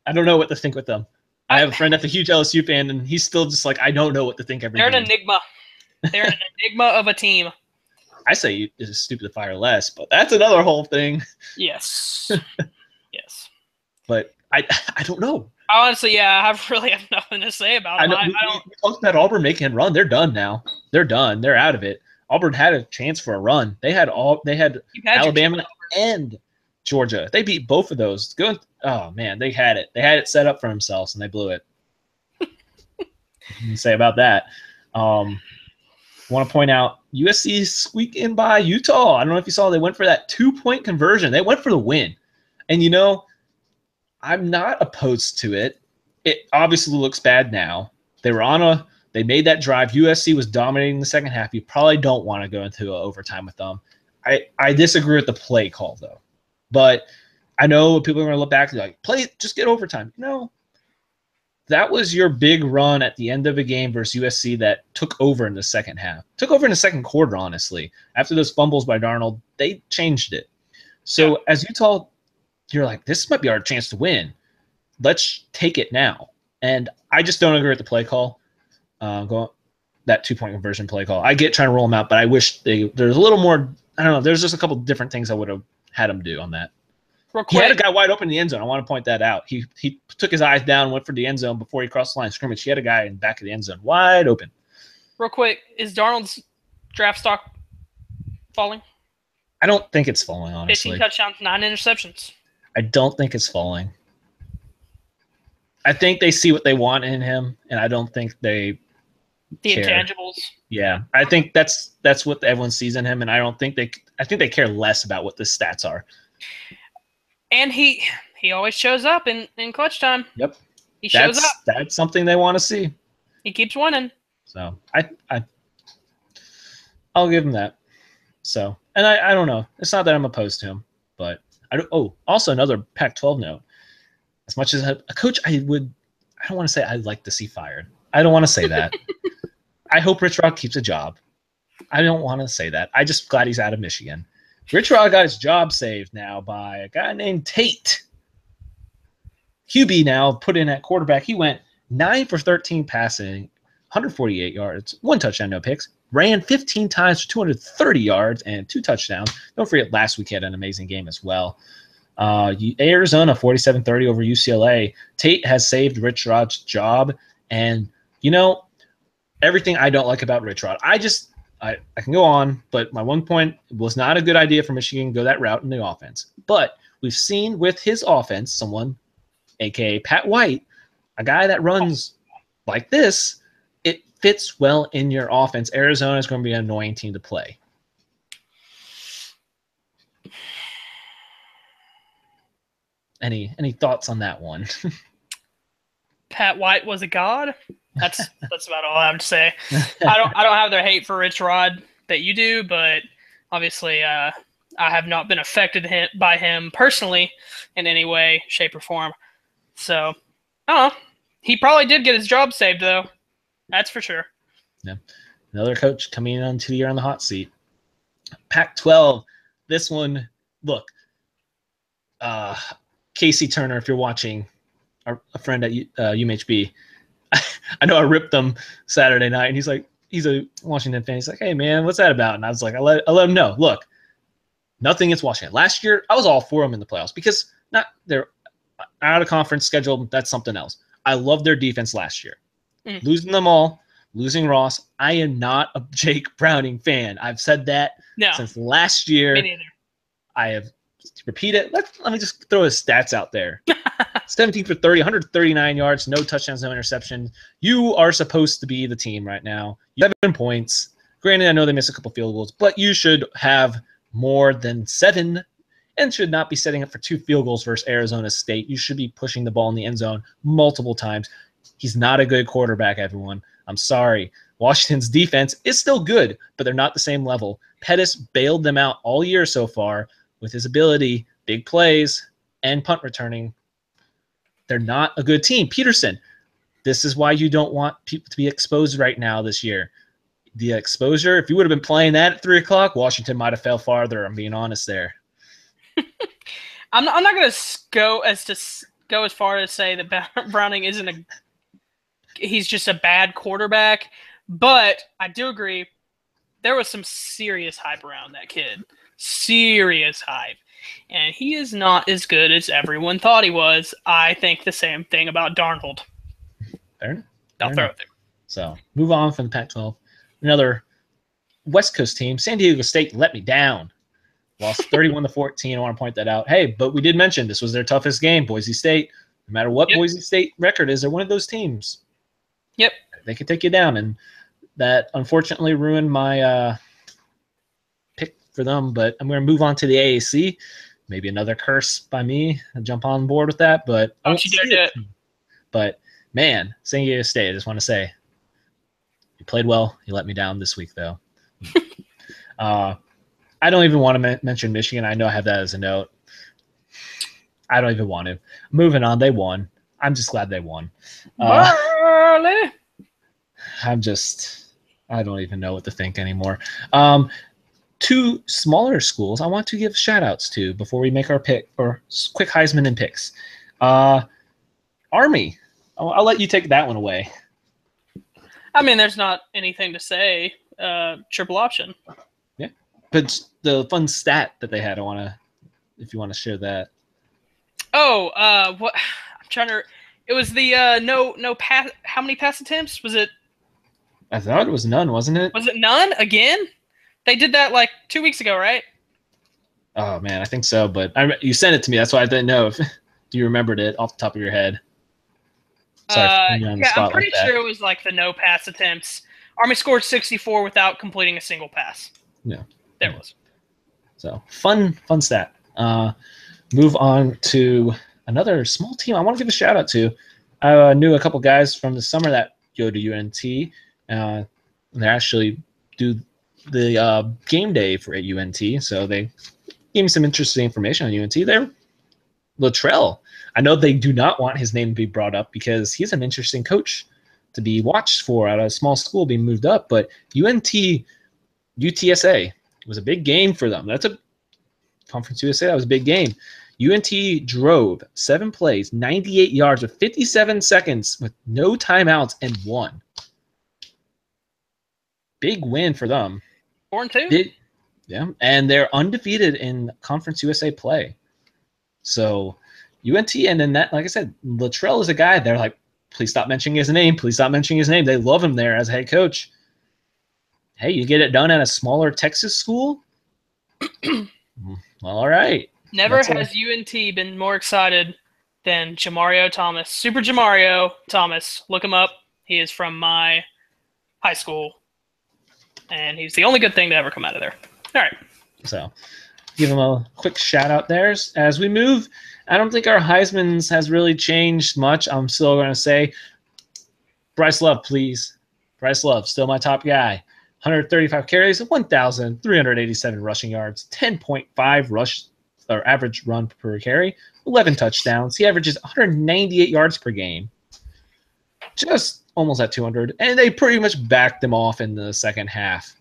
I don't know what to think with them. I have a friend that's a huge LSU fan, and he's still just like, I don't know what to think every game. They're an enigma. They're an enigma of a team. I say it's stupid to fire less, but that's another whole thing. Yes. Yes. But I don't know. Honestly, I really have nothing to say about it. We talked about Auburn making a run. They're done now. They're done. They're out of it. Auburn had a chance for a run. They had Alabama and Georgia. They beat both of those. Oh man, they had it. They had it set up for themselves, and they blew it. What say about that? Want to point out USC squeaked in by Utah. I don't know if you saw, they went for that 2-point conversion. They went for the win. And I'm not opposed to it. It obviously looks bad now. They made that drive. USC was dominating the second half. You probably don't want to go into overtime with them. I disagree with the play call though. But I know people are going to look back and be like, just get overtime. That was your big run at the end of a game versus USC that took over in the second half. Took over in the second quarter, honestly. After those fumbles by Darnold, they changed it. So as Utah, you're like, this might be our chance to win. Let's take it now. And I just don't agree with the play call. That 2-point conversion play call. I get trying to roll them out, but I wish there's a little more. I don't know. There's just a couple different things I would have had them do on that. He had a guy wide open in the end zone. I want to point that out. He took his eyes down, went for the end zone before he crossed the line of scrimmage. He had a guy in the back of the end zone, wide open. Real quick, is Darnold's draft stock falling? I don't think it's falling, honestly. 15 touchdowns, 9 interceptions. I don't think it's falling. I think they see what they want in him, and I don't think they care. Intangibles. Yeah, I think that's what everyone sees in him, and I think they care less about what the stats are. And he always shows up in clutch time. Yep. He shows up. That's something they want to see. He keeps winning. So I'll give him that. So, and I don't know. It's not that I'm opposed to him, but also another Pac-12 note. As much as a coach, I don't want to say I'd like to see fired. I don't want to say that. I hope Rich Rod keeps a job. I don't want to say that. I just glad he's out of Michigan. Rich Rod got his job saved now by a guy named Tate. QB now put in at quarterback. He went 9 for 13 passing, 148 yards, 1 touchdown, no picks. Ran 15 times for 230 yards and 2 touchdowns. Don't forget last week he had an amazing game as well. Arizona 47-30 over UCLA. Tate has saved Rich Rod's job. And, everything I don't like about Rich Rod. I can go on, but my one point was not a good idea for Michigan to go that route in the offense. But we've seen with his offense, someone, a.k.a. Pat White, a guy that runs like this, it fits well in your offense. Arizona is going to be an annoying team to play. Any thoughts on that one? Pat White was a god. That's about all I have to say. I don't have the hate for Rich Rod that you do, but obviously I have not been affected by him personally in any way, shape, or form. So, I don't know. He probably did get his job saved, though. That's for sure. Yeah. Another coach coming in onto the year on the hot seat. Pac-12. This one, look, Casey Turner, if you're watching, a friend at UMHB, I know I ripped them Saturday night, and he's a Washington fan. He's like, hey, man, what's that about? And I was like, I let him know. Look, nothing against Washington. Last year, I was all for them in the playoffs because they're out of conference schedule. That's something else. I loved their defense last year. Losing them all, losing Ross. I am not a Jake Browning fan. I've said that since last year. Me neither. I have repeated. Let me just throw his stats out there. 17 for 30, 139 yards, no touchdowns, no interception. You are supposed to be the team right now. You have 7 points. Granted, I know they missed a couple field goals, but you should have more than 7 and should not be setting up for 2 field goals versus Arizona State. You should be pushing the ball in the end zone multiple times. He's not a good quarterback, everyone. I'm sorry. Washington's defense is still good, but they're not the same level. Pettis bailed them out all year so far with his ability, big plays, and punt returning. They're not a good team. Peterson, this is why you don't want people to be exposed right now this year. The exposure, if you would have been playing that at 3 o'clock, Washington might have fell farther. I'm being honest there. I'm not going to go as far as say that Browning he's just a bad quarterback, but I do agree there was some serious hype around that kid. Serious hype. And he is not as good as everyone thought he was. I think the same thing about Darnold. Fair enough. I'll throw it there. So, move on from the Pac-12. Another West Coast team, San Diego State, let me down. Lost 31-14. I want to point that out. Hey, but we did mention this was their toughest game, Boise State. No matter what Boise State record is, they're one of those teams. Yep. They could take you down, and that unfortunately ruined my pick for them, but I'm going to move on to the AAC. Maybe another curse by me. I'll jump on board with that, but I won't see it. But, man, San Diego State, I just want to say, you played well. You let me down this week, though. I don't even want to mention Michigan. I know I have that as a note. I don't even want to. Moving on, they won. I'm just glad they won. I don't even know what to think anymore. 2 smaller schools I want to give shout-outs to before we make our pick or quick Heisman and picks. Army. I'll let you take that one away. I mean, there's not anything to say. Triple option. Yeah. But the fun stat that they had, if you want to share that. Oh, what? I'm trying to. It was the no pass. How many pass attempts was it? I thought it was none, wasn't it? Was it none again? They did that like 2 weeks ago, right? Oh man, I think so. But you sent it to me. That's why I didn't know if you remembered it off the top of your head. Sorry for putting you on the spot. I'm pretty sure it was like the no pass attempts. Army scored 64 without completing a single pass. Yeah, there it was. So fun stat. Move on to another small team I want to give a shout out to. I knew a couple guys from the summer that go to UNT. They actually do the game day for at UNT, so they gave me some interesting information on UNT. They're Luttrell. I know they do not want his name to be brought up because he's an interesting coach to be watched for at a small school being moved up, but UTSA was a big game for them. That's a Conference USA. That was a big game. UNT drove 7 plays, 98 yards with 57 seconds with no timeouts and won. Big win for them. 4-2. Yeah, and they're undefeated in Conference USA play. So UNT, and then that, like I said, Luttrell is a guy. They're like, please stop mentioning his name. Please stop mentioning his name. They love him there as a head coach. Hey, you get it done at a smaller Texas school? Well, all right. Never has UNT been more excited than Jamario Thomas. Super Jamario Thomas. Look him up. He is from my high school. And he's the only good thing to ever come out of there. All right. So give him a quick shout out there. As we move, I don't think our Heisman's has really changed much. I'm still going to say Bryce Love, please. Bryce Love, still my top guy. 135 carries, 1,387 rushing yards, 10.5 rush or average run per carry, 11 touchdowns. He averages 198 yards per game. Just almost at 200. And they pretty much backed him off in the second half.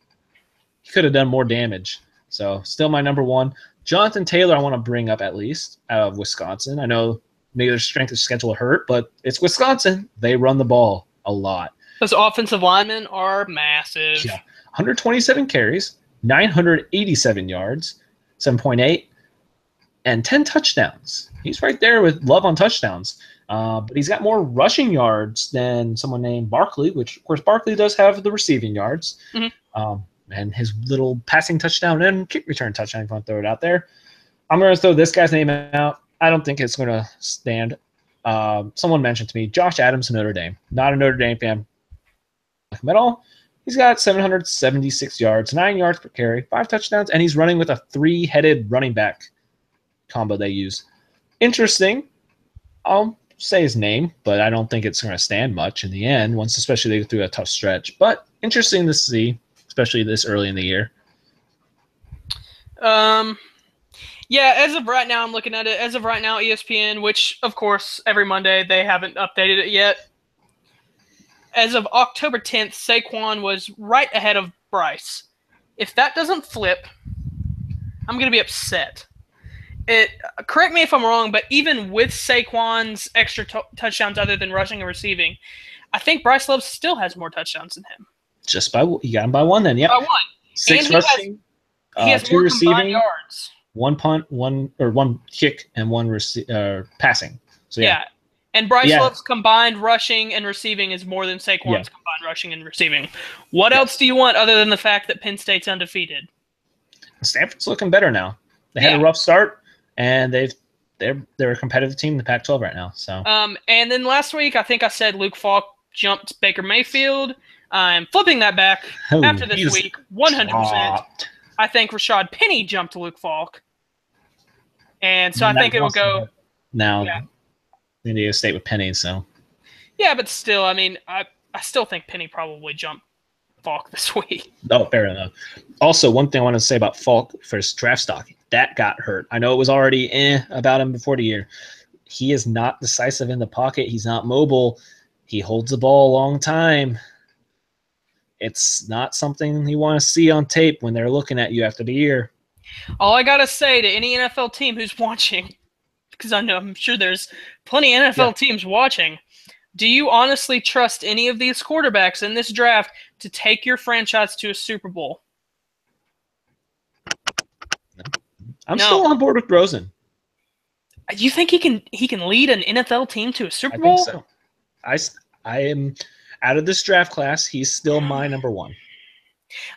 He could have done more damage. So still my number one. Jonathan Taylor I want to bring up at least out of Wisconsin. I know maybe their strength of schedule hurt, but it's Wisconsin. They run the ball a lot. Those offensive linemen are massive. Yeah. 127 carries, 987 yards, 7.8, and 10 touchdowns. He's right there with Love on touchdowns. But he's got more rushing yards than someone named Barkley, which, of course, Barkley does have the receiving yards. Mm-hmm. And his little passing touchdown and kick return touchdown, if you want to throw it out there. I'm going to throw this guy's name out. I don't think it's going to stand. Someone mentioned to me, Josh Adams of Notre Dame. Not a Notre Dame fan at all. He's got 776 yards, 9 yards per carry, 5 touchdowns, and he's running with a 3-headed running back combo they use. Interesting. I'll say his name, but I don't think it's going to stand much in the end, once especially they go through a tough stretch. But interesting to see, especially this early in the year. Yeah, as of right now, I'm looking at it. As of right now, ESPN, which, of course, every Monday, they haven't updated it yet. As of October 10th, Saquon was right ahead of Bryce. If that doesn't flip, I'm going to be upset. Correct me if I'm wrong, but even with Saquon's extra touchdowns other than rushing and receiving, I think Bryce Love still has more touchdowns than him. You got him by one then, yeah. By one. 6 rushing, he has 2 more receiving, yards. 1 punt, 1 kick, and 1 passing. So yeah. And Bryce Love's combined rushing and receiving is more than Saquon's combined rushing and receiving. What else do you want other than the fact that Penn State's undefeated? Stanford's looking better now. They had a rough start, and they're a competitive team in the Pac-12 right now. So. And then last week, I think I said Luke Falk jumped Baker Mayfield. I'm flipping that back after this week, 100%. I think Rashad Penny jumped Luke Falk. And so I think it'll go. Now, San Diego State with Penny, so. Yeah, but still, I mean, I still think Penny probably jumped Falk this week. Oh, fair enough. Also, one thing I want to say about Falk for his draft stock, that got hurt. I know it was already about him before the year. He is not decisive in the pocket. He's not mobile. He holds the ball a long time. It's not something you want to see on tape when they're looking at you after the year. All I got to say to any NFL team who's watching, because I'm sure there's plenty of NFL teams watching, do you honestly trust any of these quarterbacks in this draft to take your franchise to a Super Bowl? I'm still on board with Rosen. You think he can lead an NFL team to a Super Bowl? I think so. I am out of this draft class. He's still my number one.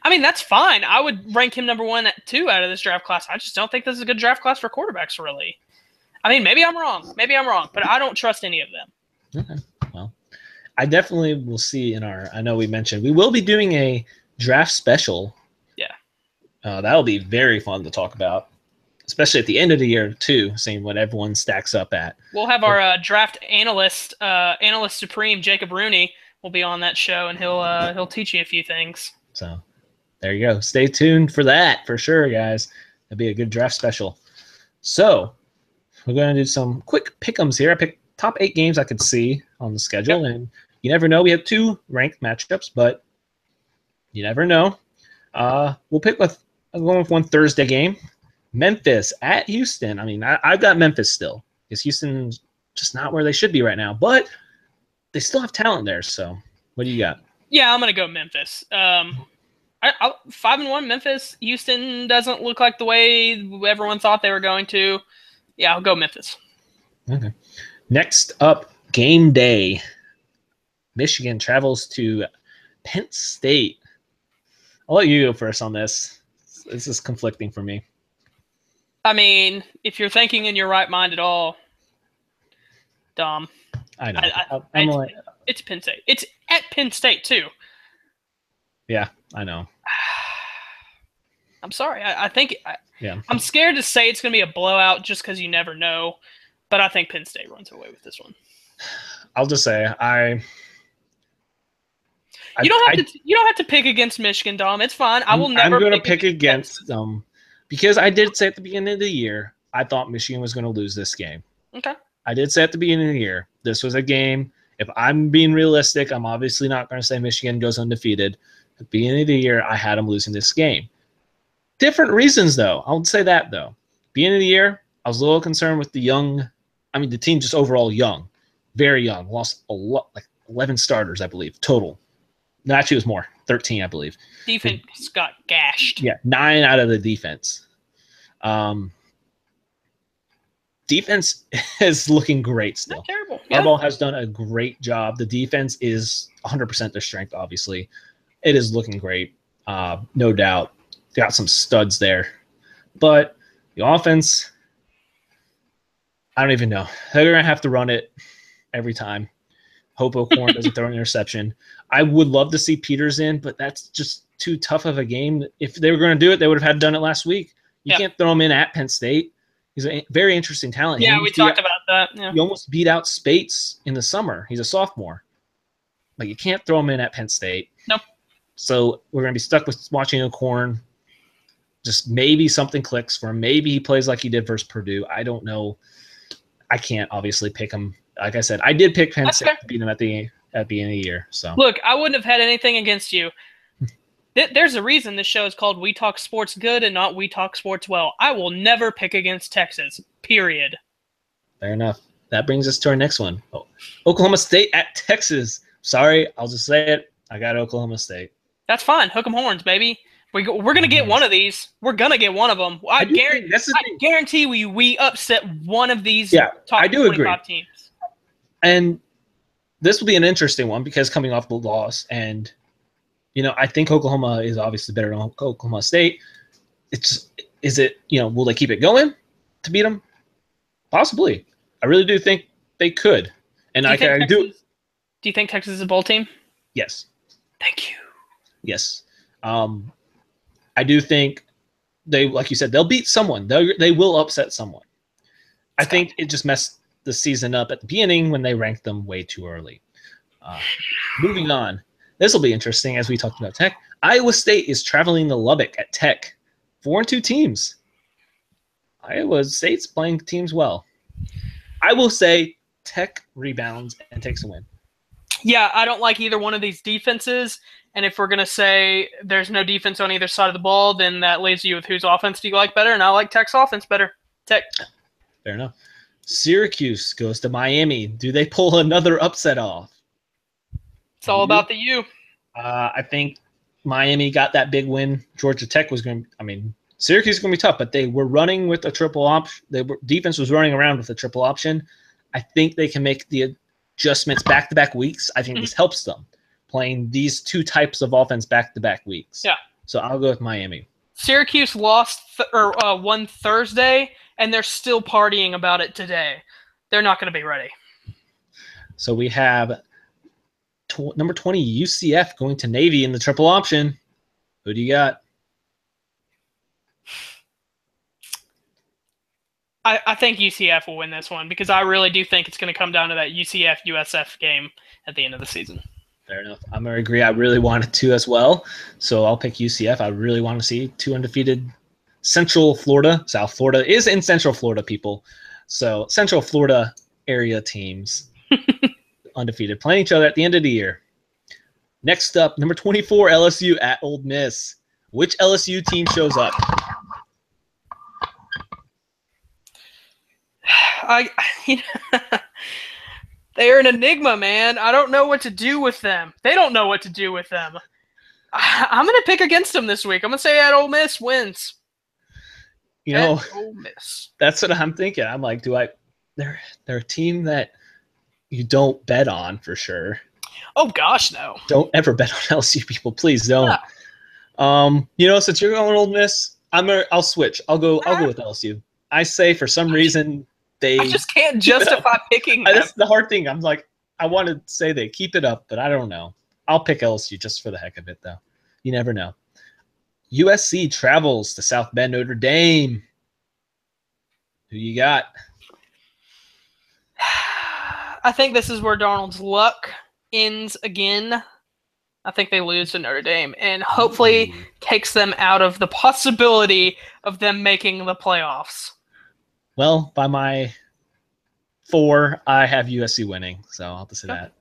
I mean, that's fine. I would rank him number 1 too out of this draft class. I just don't think this is a good draft class for quarterbacks, really. I mean, maybe I'm wrong. But I don't trust any of them. Okay. Well, I definitely will see I know we mentioned, we will be doing a draft special. Yeah. That'll be very fun to talk about, especially at the end of the year, too, seeing what everyone stacks up at. We'll have our draft analyst supreme, Jacob Rooney, will be on that show, and he'll teach you a few things. So there you go. Stay tuned for that, for sure, guys. It'll be a good draft special. So we're going to do some quick pick'ems here. I picked top 8 games I could see on the schedule, and you never know. We have 2 ranked matchups, but you never know. I'm going with one Thursday game. Memphis at Houston. I mean, I've got Memphis still because Houston's just not where they should be right now, but they still have talent there. So, what do you got? Yeah, I'm gonna go Memphis. 5-1 Memphis. Houston doesn't look like the way everyone thought they were going to. Yeah, I'll go Memphis. Okay. Next up, game day. Michigan travels to Penn State. I'll let you go first on this. This is conflicting for me. I mean, if you're thinking in your right mind at all, Dom. I know. It's Penn State. It's at Penn State too. Yeah, I know. I'm sorry. I think Yeah. I'm scared to say it's going to be a blowout just because you never know. But I think Penn State runs away with this one. I'll just say you don't have to pick against Michigan, Dom. It's fine. I will never. I'm going to pick against them because I did say at the beginning of the year I thought Michigan was going to lose this game. Okay. I did say at the beginning of the year this was a game. If I'm being realistic, I'm obviously not going to say Michigan goes undefeated. At the beginning of the year, I had them losing this game. Different reasons, though. I'll say that, though. Beginning of the year, I was a little concerned with the team just overall young. Very young. Lost a lot, like 11 starters, I believe, total. No, actually, it was more. 13, I believe. Defense got gashed. Yeah, 9 out of the defense. Defense is looking great still. Not terrible. Harbaugh has done a great job. The defense is 100% their strength, obviously. It is looking great, no doubt. Got some studs there. But the offense, I don't even know. They're going to have to run it every time. Hope O'Korn doesn't throw an interception. I would love to see Peters in, but that's just too tough of a game. If they were going to do it, they would have had done it last week. You can't throw him in at Penn State. He's a very interesting talent. Yeah, we talked about that. Yeah. He almost beat out Spates in the summer. He's a sophomore. Like, you can't throw him in at Penn State. Nope. So we're going to be stuck with watching O'Korn. Just maybe something clicks for him. Maybe he plays like he did versus Purdue. I don't know. I can't obviously pick him. Like I said, I did pick Penn State to beat him at the beginning of the year. So look, I wouldn't have had anything against you. There's a reason this show is called We Talk Sports Good and not We Talk Sports Well. I will never pick against Texas, period. Fair enough. That brings us to our next one. Oklahoma State at Texas. Sorry, I'll just say it. I got Oklahoma State. That's fine. Hook 'em horns, baby. We're going to get one of these. We're going to get one of them. I guarantee we upset one of these top 25 teams. And this will be an interesting one because coming off the loss and – I think Oklahoma is obviously better than Oklahoma State. Will they keep it going to beat them? Possibly. I really do think they could. And do you think Texas is a bowl team? Yes. Thank you. Yes. I do think like you said, they'll beat someone. They will upset someone. I think it just messed the season up at the beginning when they ranked them way too early. Moving on. This will be interesting as we talked about Tech. Iowa State is traveling to Lubbock at Tech. 4-2 teams. Iowa State's playing teams well. I will say Tech rebounds and takes a win. Yeah, I don't like either one of these defenses. And if we're going to say there's no defense on either side of the ball, then that leaves you with whose offense do you like better? And I like Tech's offense better. Tech. Fair enough. Syracuse goes to Miami. Do they pull another upset off? It's all about the U. I think Miami got that big win. Georgia Tech was going to – Syracuse is going to be tough, but they were running with a triple option. Defense was running around with a triple option. I think they can make the adjustments back-to-back weeks. I think this helps them, playing these two types of offense back-to-back weeks. Yeah. So I'll go with Miami. Syracuse won Thursday, and they're still partying about it today. They're not going to be ready. So we have – number 20, UCF going to Navy in the triple option. Who do you got? I think UCF will win this one because I really do think it's going to come down to that UCF-USF game at the end of the season. Fair enough. I'm going to agree. I really wanted to as well, so I'll pick UCF. I really want to see 2 undefeated Central Florida. South Florida is in Central Florida, people. So Central Florida area teams. Undefeated, playing each other at the end of the year. Next up, number 24, LSU at Ole Miss. Which LSU team shows up? you know, they're an enigma, man. I don't know what to do with them. They don't know what to do with them. I'm gonna pick against them this week. I'm gonna say at Ole Miss wins. You know, Ole Miss. That's what I'm thinking. I'm like, they're a team that you don't bet on for sure. Oh gosh, no. Don't ever bet on LSU, people. Please don't. No. Since you're going Ole Miss, I'll switch. I'll go with LSU. I say for some reason I just can't justify picking them. That's the hard thing. I'm like, I want to say they keep it up, but I don't know. I'll pick LSU just for the heck of it, though. You never know. USC travels to South Bend, Notre Dame. Who you got? I think this is where Darnold's luck ends again. I think they lose to Notre Dame and hopefully takes them out of the possibility of them making the playoffs. Well, by my 4, I have USC winning, so I'll have to say that.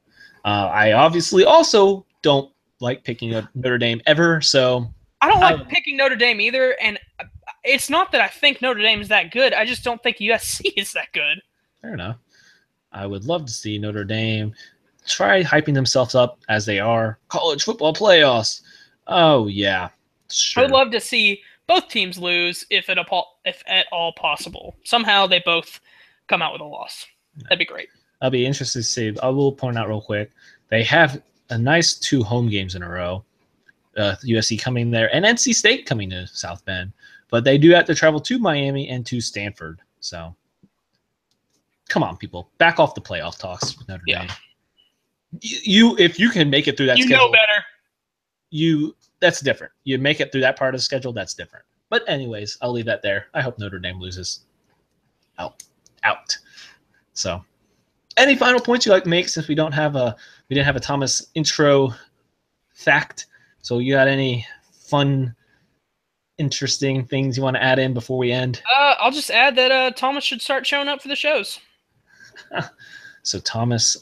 I obviously also don't like picking up Notre Dame ever, so I don't like picking Notre Dame either, and it's not that I think Notre Dame is that good. I just don't think USC is that good. Fair enough. I would love to see Notre Dame try hyping themselves up as they are. College football playoffs. Oh, yeah. Sure. I would love to see both teams lose if at all possible. Somehow they both come out with a loss. That'd be great. I'll be interested to see. I will point out real quick. They have a nice 2 home games in a row. USC coming there and NC State coming to South Bend. But they do have to travel to Miami and to Stanford. So, come on, people. Back off the playoff talks with Notre Dame. If you can make it through that schedule. You know better. That's different. You make it through that part of the schedule, that's different. But anyways, I'll leave that there. I hope Notre Dame loses. Out. So, any final points you'd like to make since we didn't have a Thomas intro fact? So you got any fun, interesting things you want to add in before we end? I'll just add that Thomas should start showing up for the shows. So Thomas,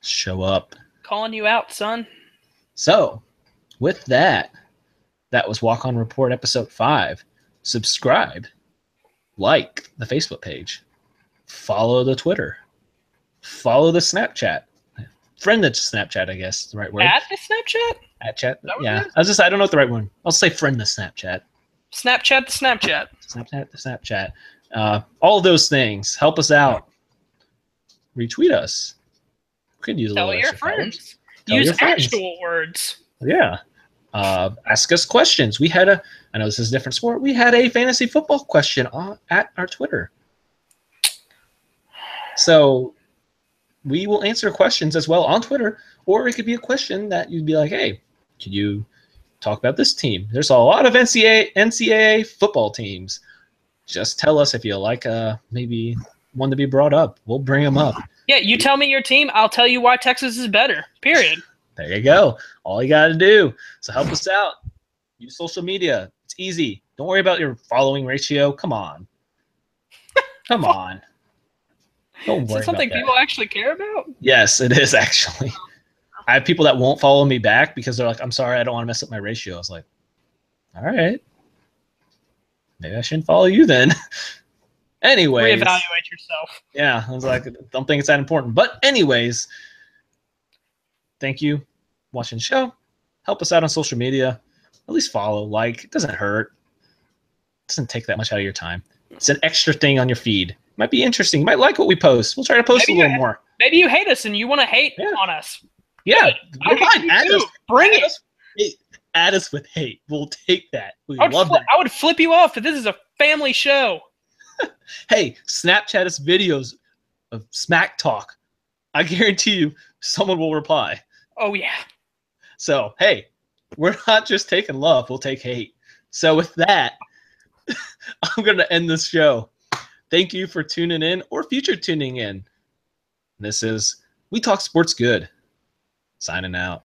show up. Calling you out, son. So, with that was Walk On Report episode 5. Subscribe, like the Facebook page, follow the Twitter, follow the Snapchat, friend the Snapchat, I guess is the right word. At the Snapchat? At chat, yeah. I don't know what the right one. I'll say friend the Snapchat. Snapchat the Snapchat. Snapchat the Snapchat. All of those things help us out. Retweet us. We could use a little extra friends. Use actual words. Yeah. Ask us questions. I know this is a different sport. We had a fantasy football question at our Twitter. So we will answer questions as well on Twitter, or it could be a question that you'd be like, hey, could you talk about this team? There's a lot of NCAA football teams. Just tell us if you like maybe one to be brought up. We'll bring them up. Yeah, you tell me your team. I'll tell you why Texas is better. Period. There you go. All you got to do. So help us out. Use social media. It's easy. Don't worry about your following ratio. Come on. Come on. Don't worry. Is that something people actually care about? Yes, it is actually. I have people that won't follow me back because they're like, I'm sorry, I don't want to mess up my ratio. I was like, all right. Maybe I shouldn't follow you then. Anyways. Reevaluate yourself. Yeah, I was like, don't think it's that important. But anyways, thank you for watching the show. Help us out on social media. At least follow, like. It doesn't hurt. It doesn't take that much out of your time. It's an extra thing on your feed. Might be interesting. You might like what we post. We'll try to post a little more. Maybe you hate us and you want to hate on us. Yeah, we're fine. Bring it. Add us with hate. We'll take that. We love that. I would flip you off, but this is a family show. Hey, Snapchat us videos of smack talk. I guarantee you someone will reply. Oh, yeah. So, hey, we're not just taking love. We'll take hate. So with that, I'm going to end this show. Thank you for tuning in or future tuning in. This is We Talk Sports Good. Signing out.